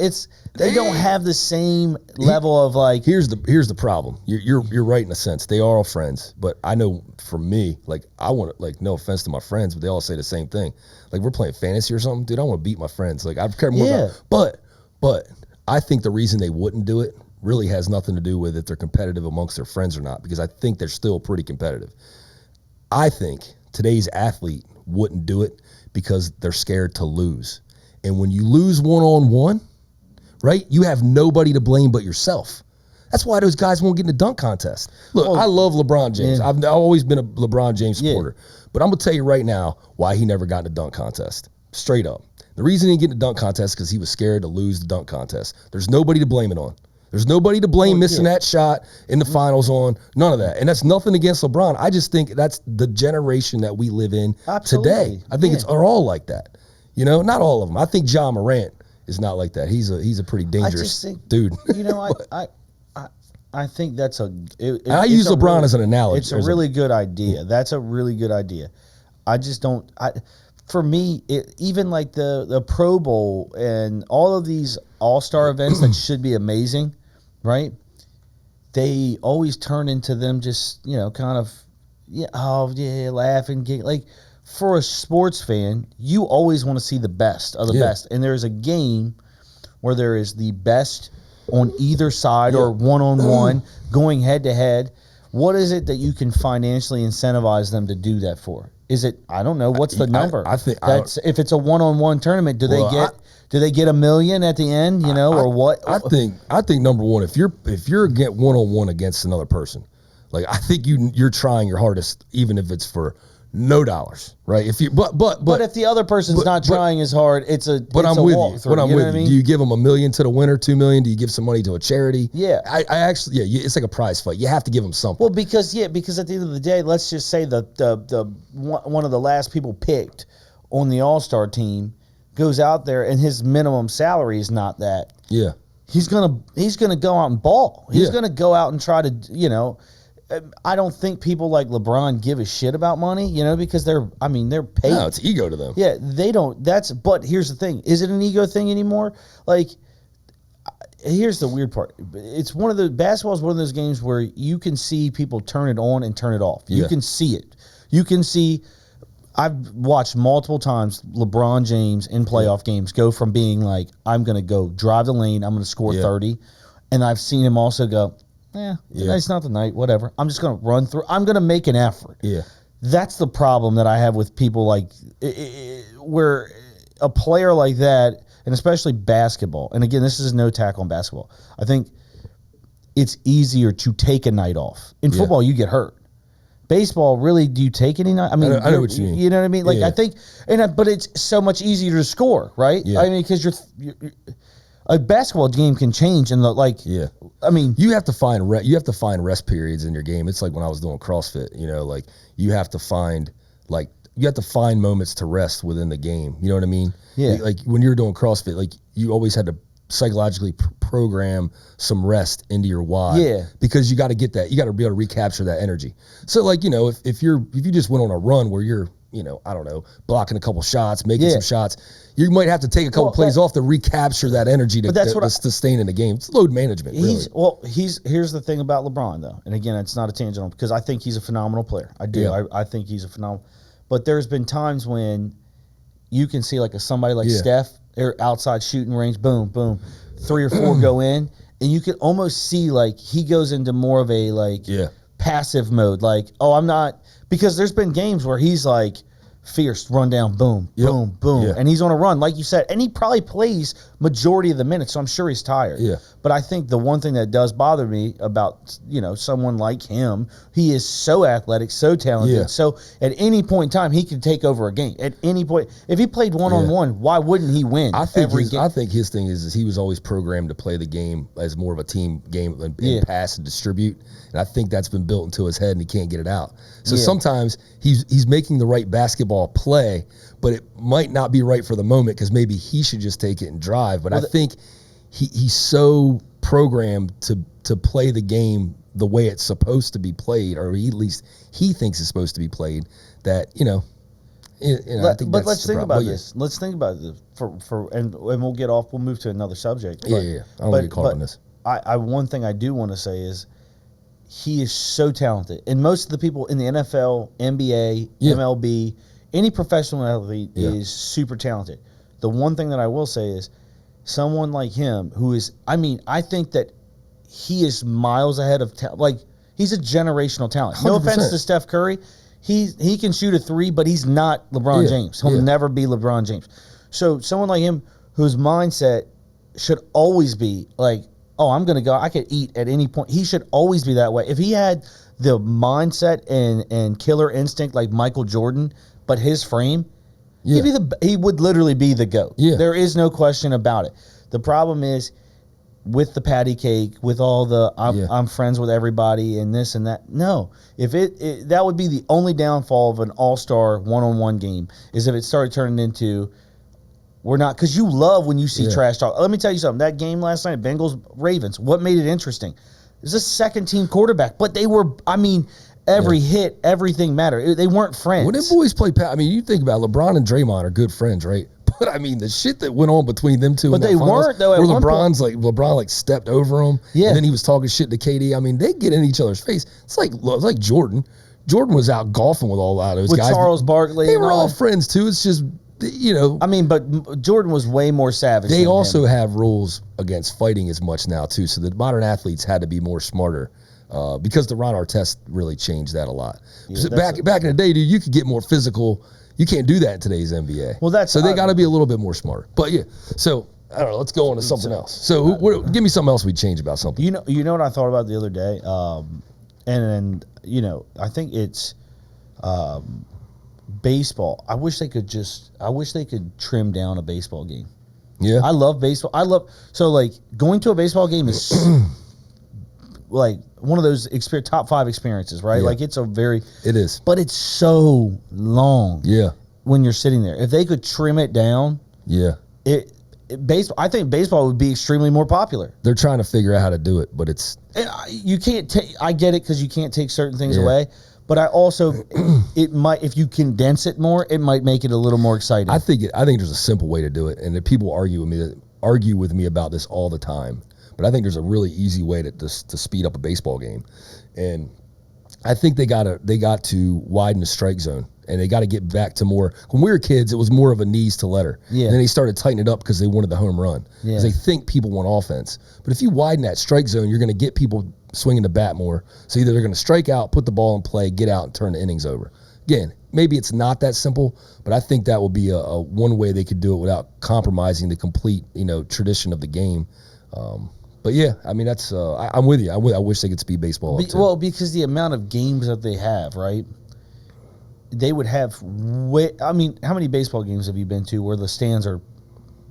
They don't have the same level of Here's the problem. You're right in a sense. They are all friends, but I know for me, I want to no offense to my friends, but they all say the same thing. We're playing fantasy or something, dude. I want to beat my friends. I care more about. But I think the reason they wouldn't do it really has nothing to do with if they're competitive amongst their friends or not, because I think they're still pretty competitive. I think today's athlete wouldn't do it because they're scared to lose. And when you lose one-on-one, right, you have nobody to blame but yourself. That's why those guys won't get in the dunk contest. Look, I love LeBron James. Yeah. I've always been a LeBron James supporter. Yeah. But I'm going to tell you right now why he never got in the dunk contest. Straight up. The reason he didn't get in the dunk contest is because he was scared to lose the dunk contest. There's nobody to blame it on. There's nobody to blame missing that shot in the finals on. None of that. And that's nothing against LeBron. I just think that's the generation that we live in today. I think they're all like that. Not all of them. I think Ja Morant is not like that. He's a pretty dangerous dude. I think that's I use LeBron as an analogy. It's a really good idea. That's a really good idea. I just don't. For me, even the Pro Bowl and all of these all-star events that should be amazing, right? They always turn into them just, kind of, laughing, like, for a sports fan, you always want to see the best of the best. And there's a game where there is the best on either side or one-on-one going head-to-head. What is it that you can financially incentivize them to do that for? Is it, I don't know, what's the number? I think that's if it's a one-on-one tournament, do they get $1 million at the end, or what? I think number one, if you're get one-on-one against another person, like, I think you're trying your hardest, even if it's for no dollars, right? If you but if the other person's not trying as hard, it's a I'm with you. But I'm with you. I mean? Do you give them $1 million to the winner, $2 million? Do you give some money to a charity? Yeah, I actually it's like a prize fight. You have to give them something. Well, because at the end of the day, let's just say the one of the last people picked on the All-Star team goes out there and his minimum salary is not that. Yeah, he's gonna go out and ball. He's gonna go out and try to I don't think people like LeBron give a shit about money, because they're paid. No, it's ego to them. Yeah, they don't. But here's the thing: is it an ego thing anymore? Like, here's the weird part: basketball is one of those games where you can see people turn it on and turn it off. You can see it. You can see. I've watched multiple times LeBron James in playoff games go from being like, I'm going to go drive the lane, I'm going to score 30, and I've seen him also go, tonight's not the night, whatever. I'm just going to run through. I'm going to make an effort. Yeah. That's the problem that I have with people like where a player like that, and especially basketball, and again, this is no attack on basketball. I think it's easier to take a night off. In football, you get hurt. Baseball, really, do you take any night? I mean, I know what you mean. You know what I mean? Like, I think, but it's so much easier to score, right? Yeah. I mean, because you're a basketball game can change and I mean, you have to find rest periods in your game. It's like when I was doing CrossFit, like you have to find moments to rest within the game. You know what I mean? Yeah. Like when you're doing CrossFit, like you always had to psychologically program some rest into your why. Yeah. Because you got to get that. You got to be able to recapture that energy. So like, if you just went on a run where you're, I don't know, blocking a couple shots, making some shots, you might have to take a couple plays off to recapture that energy to sustain in the game. It's load management, really. Here's the thing about LeBron, though. And again, it's not a tangent because I think he's a phenomenal player. I do. Yeah. I think he's a phenomenal. But there's been times when you can see like somebody like Steph, they're outside shooting range, boom, boom, 3 or 4 go in, and you can almost see like he goes into more of a passive mode. Like, I'm not, because there's been games where he's like fierce, run down, boom, boom, boom, and he's on a run, like you said, and he probably plays majority of the minutes, so I'm sure he's tired. Yeah. But I think the one thing that does bother me about someone like him, he is so athletic, so talented. Yeah. So at any point in time, he can take over a game. At any point, if he played one-on-one, why wouldn't he win? I think his thing is he was always programmed to play the game as more of a team game and pass and distribute. And I think that's been built into his head and he can't get it out. So sometimes he's making the right basketball play, but it might not be right for the moment because maybe he should just take it and drive. But I think he's so programmed to play the game the way it's supposed to be played, or at least he thinks it's supposed to be played, that, I think but let's think about this. Let's think about this and we'll get off. We'll move to another subject. I don't want to get caught on this. One thing I do want to say is he is so talented. And most of the people in the NFL, NBA, MLB, any professional athlete is super talented. The one thing that I will say is someone like him who is, I think that he is miles ahead of like he's a generational talent. 100%. No offense to Steph Curry. He can shoot a 3, but he's not LeBron James. He'll never be LeBron James. So someone like him whose mindset should always be like, I'm going to go. I could eat at any point. He should always be that way. If he had the mindset and killer instinct like Michael Jordan, but his frame, he would literally be the GOAT. Yeah. There is no question about it. The problem is with the patty cake, with all the I'm friends with everybody and this and that. No, if that would be the only downfall of an all-star one-on-one game is if it started turning into we're not, because you love when you see trash talk. Let me tell you something. That game last night, Bengals-Ravens, what made it interesting? It was a second-team quarterback, but they were, every hit, everything mattered. They weren't friends. When them boys play, you think about it, LeBron and Draymond are good friends, right? But I mean, the shit that went on between them two, but they weren't though. Where LeBron stepped over him, yeah, and then he was talking shit to KD. I mean, they get in each other's face. It's like Jordan. Jordan was out golfing with all of those with guys. Charles Barkley. They were all friends too. It's just, you know. I mean, but Jordan was way more savage. They also him. have rules against fighting as much now too. So the modern athletes had to be more smarter. Because the Ron Artest really changed that a lot. Yeah, back in the day, dude, you could get more physical. You can't do that in today's NBA. Well, so they got to be a little bit more smart. But yeah, so I don't know. Let's go on to something else. So give me something else we'd change about something. You know what I thought about the other day, and you know, I think it's baseball. I wish they could trim down a baseball game. Yeah, I love baseball. Like going to a baseball game is like one of those top 5 experiences, right? Yeah. Like it is, but it's so long. Yeah, when you're sitting there, if they could trim it down, yeah, baseball. I think baseball would be extremely more popular. They're trying to figure out how to do it, but you can't take. I get it because you can't take certain things away. But I also, it might, if you condense it more, it might make it a little more exciting. I think there's a simple way to do it, and people argue with me about this all the time. But I think there's a really easy way to speed up a baseball game, and I think they got to widen the strike zone, and they got to get back to more. When we were kids, it was more of a knees to letter. Yeah. And then they started tightening it up because they wanted the home run. Yeah. Because they think people want offense. But if you widen that strike zone, you're going to get people swinging the bat more. So either they're going to strike out, put the ball in play, get out, and turn the innings over. Again, maybe it's not that simple, but I think that would be a one way they could do it without compromising the complete tradition of the game. But yeah, I mean that's I'm with you. I wish they could speed baseball up too. Well, because the amount of games that they have, right? They would have I mean, how many baseball games have you been to where the stands are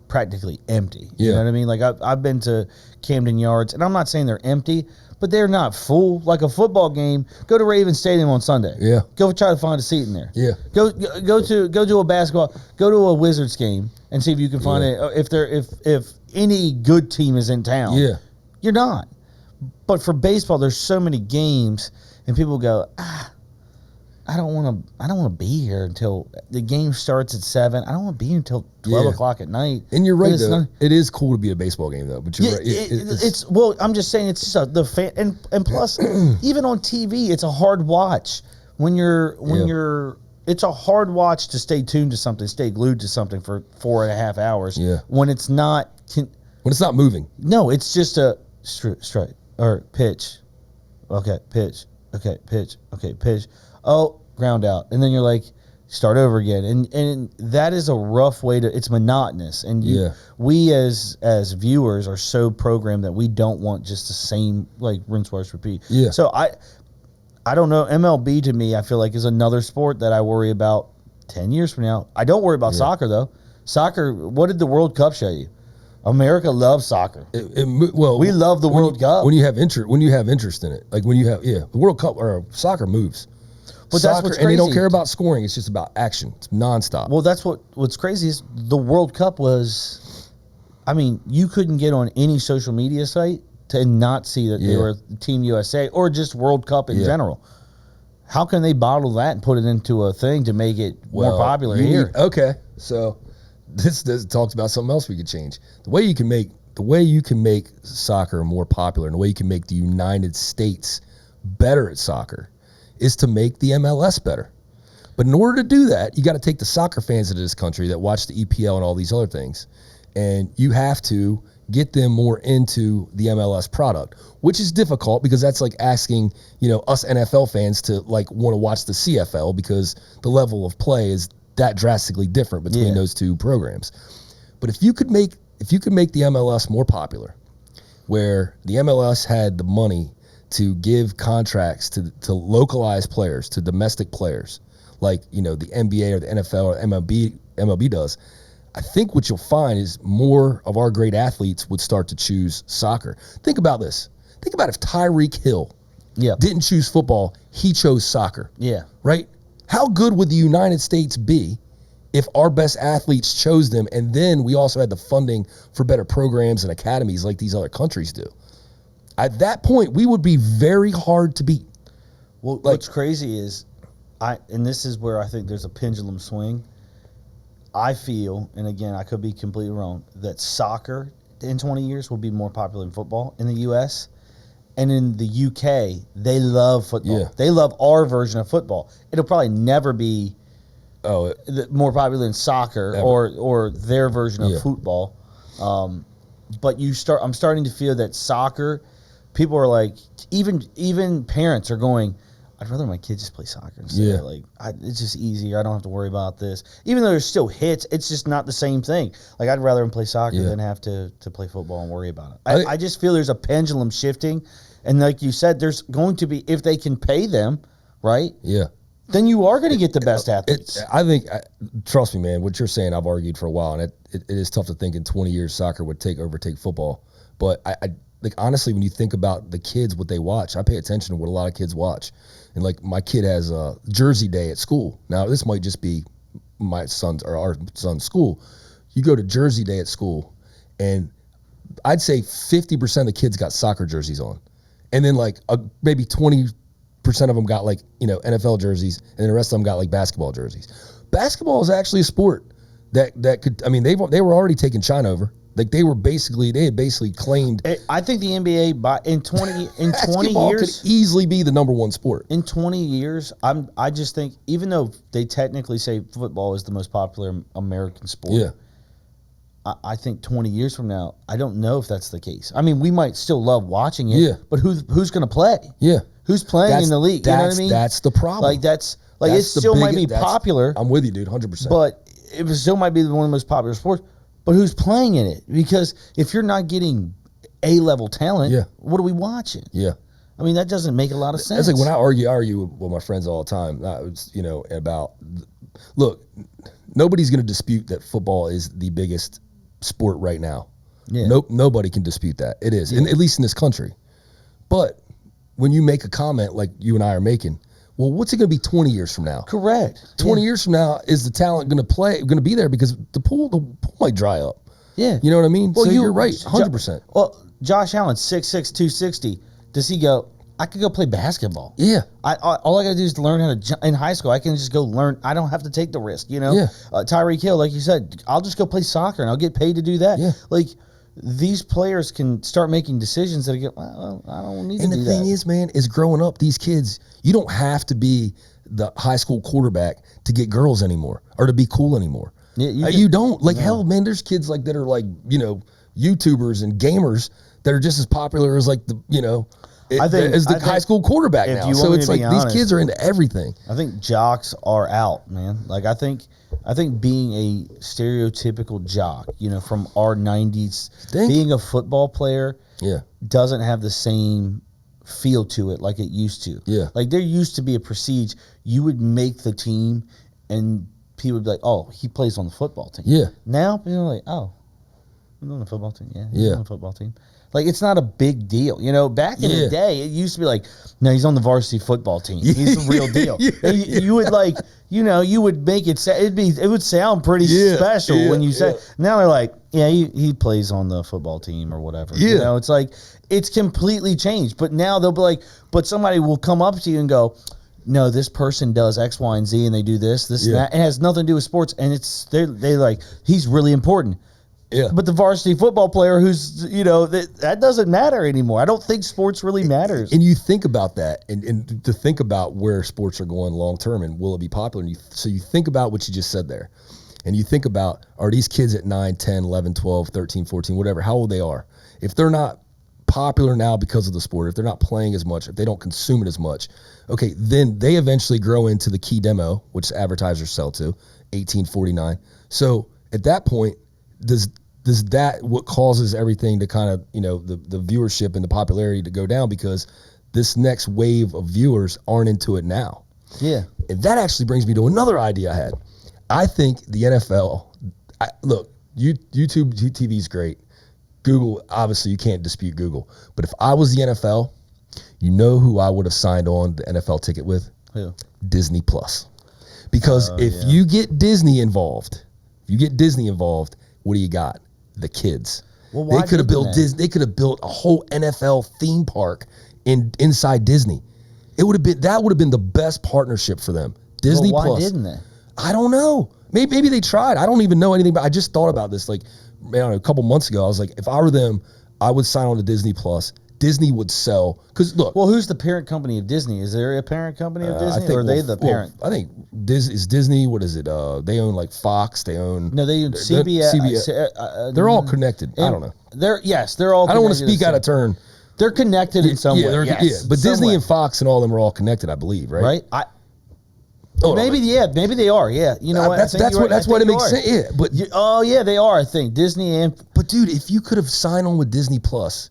practically empty? Yeah. You know what I mean? Like I've been to Camden Yards, and I'm not saying they're empty, but they're not full. Like a football game, go to Ravens Stadium on Sunday. Yeah. Go try to find a seat in there. Yeah. Go to a basketball. Go to a Wizards game and see if you can find it. If any good team is in town. Yeah. You're not. But for baseball, there's so many games, and people go, I don't want to be here until the game starts at 7. I don't want to be here until 12 o'clock at night. And you're right, though. It is cool to be a baseball game, though. But you're right. It's well, I'm just saying it's just the fan, and plus, even on TV, it's a hard watch when you're. It's a hard watch to stay tuned to something, stay glued to something for 4.5 hours. Yeah. When it's not. When it's not moving. No, it's just a strike or pitch. Okay, pitch. Okay, pitch. Okay, pitch. Oh, ground out. And then you're like, start over again. And that is a rough way to, it's monotonous. And we as viewers are so programmed that we don't want just the same, like, rinse, wash, repeat. Yeah. So I don't know. MLB to me, I feel like is another sport that I worry about 10 years from now. I don't worry about soccer though. Soccer, what did the World Cup show you? America loves soccer. We love the World Cup. When you have interest in it. Like when you have, the World Cup or soccer moves. But soccer, that's what's crazy. And they don't care about scoring. It's just about action. It's nonstop. Well, that's what's crazy is the World Cup was, I mean, you couldn't get on any social media site to not see that they were Team USA or just World Cup in general. How can they bottle that and put it into a thing to make it more popular here? Okay, so this talks about something else we could change. The way you can make soccer more popular and the way you can make the United States better at soccer is to make the MLS better. But in order to do that, you got to take the soccer fans of this country that watch the EPL and all these other things, and you have to get them more into the MLS product, which is difficult because that's like asking, us NFL fans to like want to watch the CFL because the level of play is that drastically different between those two programs. But if you could make the MLS more popular, where the MLS had the money to give contracts to localized players, to domestic players, like the NBA or the NFL or MLB does, I think what you'll find is more of our great athletes would start to choose soccer. Think about this. Think about if Tyreek Hill didn't choose football, he chose soccer. Yeah. Right? How good would the United States be if our best athletes chose them, and then we also had the funding for better programs and academies like these other countries do? At that point, we would be very hard to beat. Well, what's crazy is, and this is where I think there's a pendulum swing. I feel, and again, I could be completely wrong, that soccer in 20 years will be more popular than football in the U.S. And in the UK, they love football. Yeah. They love our version of football. It'll probably never be more popular than soccer or their version of football. But I'm starting to feel that soccer, people are like, even parents are going, I'd rather my kids just play soccer instead. Like, it's just easier. I don't have to worry about this. Even though there's still hits, it's just not the same thing. Like, I'd rather them play soccer than have to play football and worry about it. I just feel there's a pendulum shifting. And like you said, there's going to be, if they can pay them, right? Yeah. Then you are going to get the best athletes. I think, trust me, man, what you're saying, I've argued for a while. And it is tough to think in 20 years soccer would overtake football. But like, honestly, when you think about the kids, what they watch, I pay attention to what a lot of kids watch. And like, my kid has a Jersey Day at school. Now, this might just be my son's or our son's school. You go to Jersey Day at school, and I'd say 50% of the kids got soccer jerseys on. And then like maybe 20% of them got like, NFL jerseys, and then the rest of them got like basketball jerseys. Basketball is actually a sport that could, I mean, they were already taking China over. Like they had basically claimed. I think the NBA in 20 years could easily be the number one sport. In 20 years, I just think, even though they technically say football is the most popular American sport, I think 20 years from now, I don't know if that's the case. I mean, we might still love watching it, but who's going to play? Yeah, who's playing in the league? You know what I mean? That's the problem. Like it still might be popular. I'm with you, dude, 100%. But it still might be one of the most popular sports. But who's playing in it? Because if you're not getting A-level talent, what are we watching? Yeah. I mean, that doesn't make a lot of sense. It's like when I argue with my friends all the time, about, look, nobody's going to dispute that football is the biggest sport right now. Yeah. Nobody can dispute that. It is, and at least in this country. But when you make a comment like you and I are making, well, what's it going to be 20 years from now? Correct. 20 years from now, is the talent going to be there? Because the pool might dry up. Yeah. You know what I mean? Well, so you're right, 100%. Well, Josh Allen, 6'6", 260. Does he go, I could go play basketball? Yeah. All I got to do is learn how to jump. In high school, I can just go learn. I don't have to take the risk, Yeah. Tyreek Hill, like you said, I'll just go play soccer and I'll get paid to do that. Yeah. Like, these players can start making decisions that get, well, I don't need to do that. And the thing is, man, is growing up, these kids, you don't have to be the high school quarterback to get girls anymore or to be cool anymore. Yeah, you don't. Like, hell, man, there's kids like that are like, YouTubers and gamers that are just as popular as like as the high school quarterback now. So it's like these kids are into everything. I think jocks are out, man. Like, I think being a stereotypical jock, from our 90s, being a football player doesn't have the same feel to it like it used to. Yeah. Like, there used to be a prestige. You would make the team and people would be like, oh, he plays on the football team. Yeah. Now people are like, oh, he's on the football team. Yeah, he's on the football team. Like, it's not a big deal. Back in the day, it used to be like, no, he's on the varsity football team. He's the real deal. You would like, you would make it, it would sound pretty special when you say, now they're like, yeah, he plays on the football team or whatever. Yeah. It's like, it's completely changed. But now they'll be like, but somebody will come up to you and go, no, this person does X, Y, and Z, and they do this, and that. It has nothing to do with sports, and they're like, he's really important. Yeah. But the varsity football player who's, that doesn't matter anymore. I don't think sports really matters. And you think about that, and to think about where sports are going long term and will it be popular. So you think about what you just said there. And you think about, are these kids at 9, 10, 11, 12, 13, 14, whatever, how old they are. If they're not popular now because of the sport, if they're not playing as much, if they don't consume it as much, okay, then they eventually grow into the key demo, which advertisers sell to, 1849. So at that point, does that what causes everything to kind of, the viewership and the popularity to go down because this next wave of viewers aren't into it now? Yeah. And that actually brings me to another idea I had. I think the NFL, look, YouTube TV is great. Google, obviously you can't dispute Google. But if I was the NFL, you know who I would have signed on the NFL ticket with? Who? Disney Plus. Because if you get Disney involved, what do you got? The kids. Well, they could have built Disney. They could have built a whole NFL theme park inside Disney. That would have been the best partnership for them. Disney Plus. Why didn't they? I don't know. Maybe they tried. I don't even know anything. But I just thought about this like, man, a couple months ago. I was like, if I were them, I would sign on to Disney Plus. Disney would sell because look. Well, who's the parent company of Disney? Is there a parent company of Disney, or are they the parent? I think is Disney. What is it? They own like Fox. They own they own CBS. They're all connected. I don't know. They're all. I don't want to speak out of turn. They're connected in some way. Yes, but Disney and Fox and all of them are all connected, I believe, right? Right. Maybe they are. Yeah, you know what? That's what it makes sense. Yeah, but they are. I think Disney and. But dude, if you could have signed on with Disney Plus.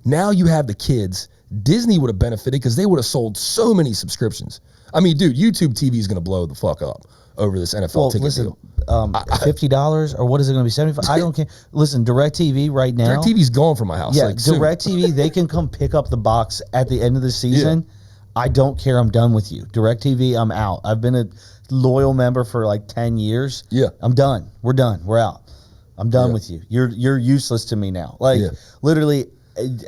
Now you have the kids. Disney would have benefited because they would have sold so many subscriptions. I mean, dude, YouTube TV is going to blow the fuck up over this NFL ticket deal. $50 or what is it going to be? $75? I don't care. Listen, DirecTV right now. DirecTV's gone from my house. Yeah, DirecTV, they can come pick up the box at the end of the season. Yeah. I don't care. I'm done with you. DirecTV, I'm out. I've been a loyal member for like 10 years. Yeah. I'm done. We're done. We're out. I'm done with you. You're useless to me now. Like, literally...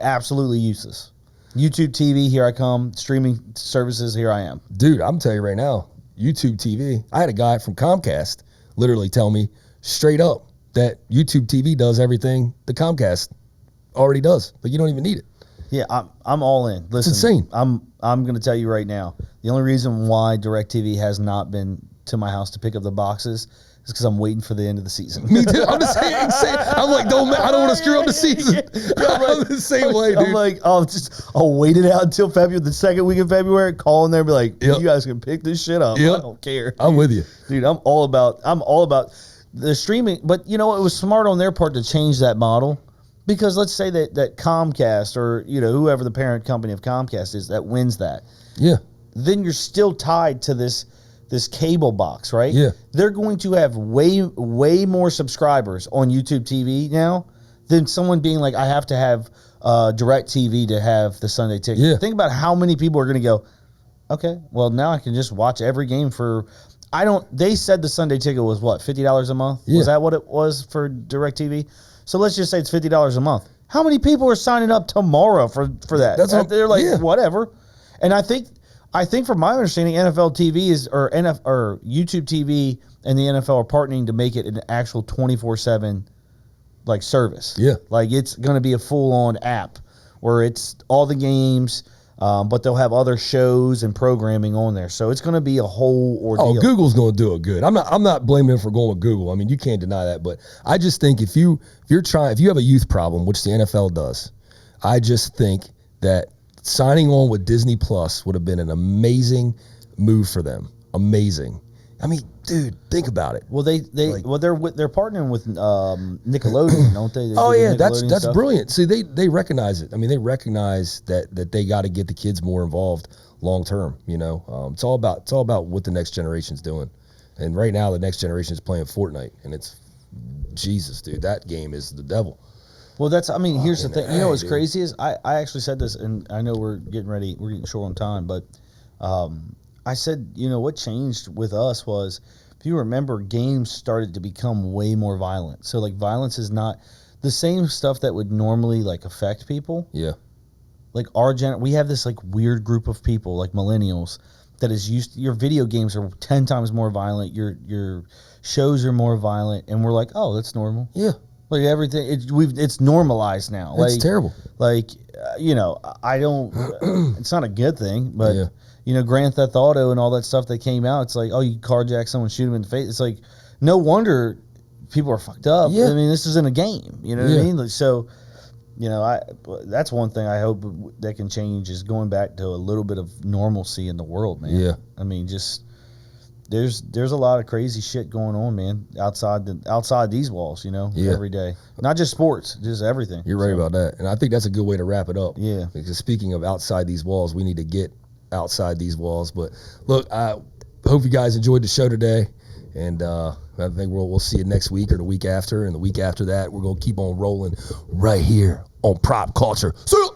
absolutely useless. YouTube TV, here I come. Streaming services, here I am. Dude, I'm telling you right now, YouTube TV, I had a guy from Comcast literally tell me straight up that YouTube TV does everything the Comcast already does, but you don't even need it. Yeah, I'm all in. Listen, it's insane. I'm going to tell you right now, the only reason why DirecTV has not been to my house to pick up the boxes is because I'm waiting for the end of the season. Me too. I'm the same. I'm like, I don't want to screw up the season. I'm the same way, dude. I'm like, I'll wait it out until February, the second week of February, call in there and be like, you guys can pick this shit up. I don't care. I'm with you. Dude, I'm all about the streaming. But you know, it was smart on their part to change that model. Because let's say that Comcast or, whoever the parent company of Comcast is that wins that. Yeah. Then you're still tied to this cable box, right? Yeah. They're going to have way more subscribers on YouTube TV now than someone being like, I have to have DirecTV to have the Sunday ticket. Yeah. Think about how many people are going to go, okay, well, now I can just watch every game for... They said the Sunday ticket was what, $50 a month? Yeah. Was that what it was for DirecTV? So let's just say it's $50 a month. How many people are signing up tomorrow for that? They're like, whatever. And I think from my understanding, NFL TV or YouTube TV and the NFL are partnering to make it an actual 24/7 like service. Yeah. Like it's going to be a full-on app where it's all the games, but they'll have other shows and programming on there. So it's going to be a whole ordeal. Oh, Google's going to do it good. I'm not blaming them for going with Google. I mean, you can't deny that, but I just think if you have a youth problem, which the NFL does, I just think that signing on with Disney Plus would have been an amazing move for them. Amazing. I mean, dude, think about it. Well, they're partnering with Nickelodeon, don't they? That's brilliant. See, they recognize it. I mean, they recognize that they got to get the kids more involved long term. It's all about what the next generation's doing. And right now, the next generation is playing Fortnite, and it's Jesus, dude. That game is the devil. Well, here's the thing. You know what's crazy is I actually said this, and I know we're getting short on time, but I said, what changed with us was, if you remember, games started to become way more violent. So, like, violence is not the same stuff that would normally, like, affect people. Yeah. Like, we have this, like, weird group of people, like millennials, that is used to, your video games are 10 times more violent, your shows are more violent, and we're like, oh, that's normal. Yeah. Like everything, it's normalized now. It's terrible. Like, I don't. It's not a good thing, but Grand Theft Auto and all that stuff that came out. It's like, oh, you carjack someone, shoot them in the face. It's like, no wonder people are fucked up. Yeah. I mean, this isn't a game. You know what I mean? Like, so, that's one thing I hope that can change is going back to a little bit of normalcy in the world, man. Yeah. I mean, just. There's a lot of crazy shit going on, man, outside these walls, every day. Not just sports, just everything. You're right about that. And I think that's a good way to wrap it up. Yeah. Because speaking of outside these walls, we need to get outside these walls. But look, I hope you guys enjoyed the show today. And I think we'll see you next week or the week after. And the week after that, we're going to keep on rolling right here on Prop Culture. See you.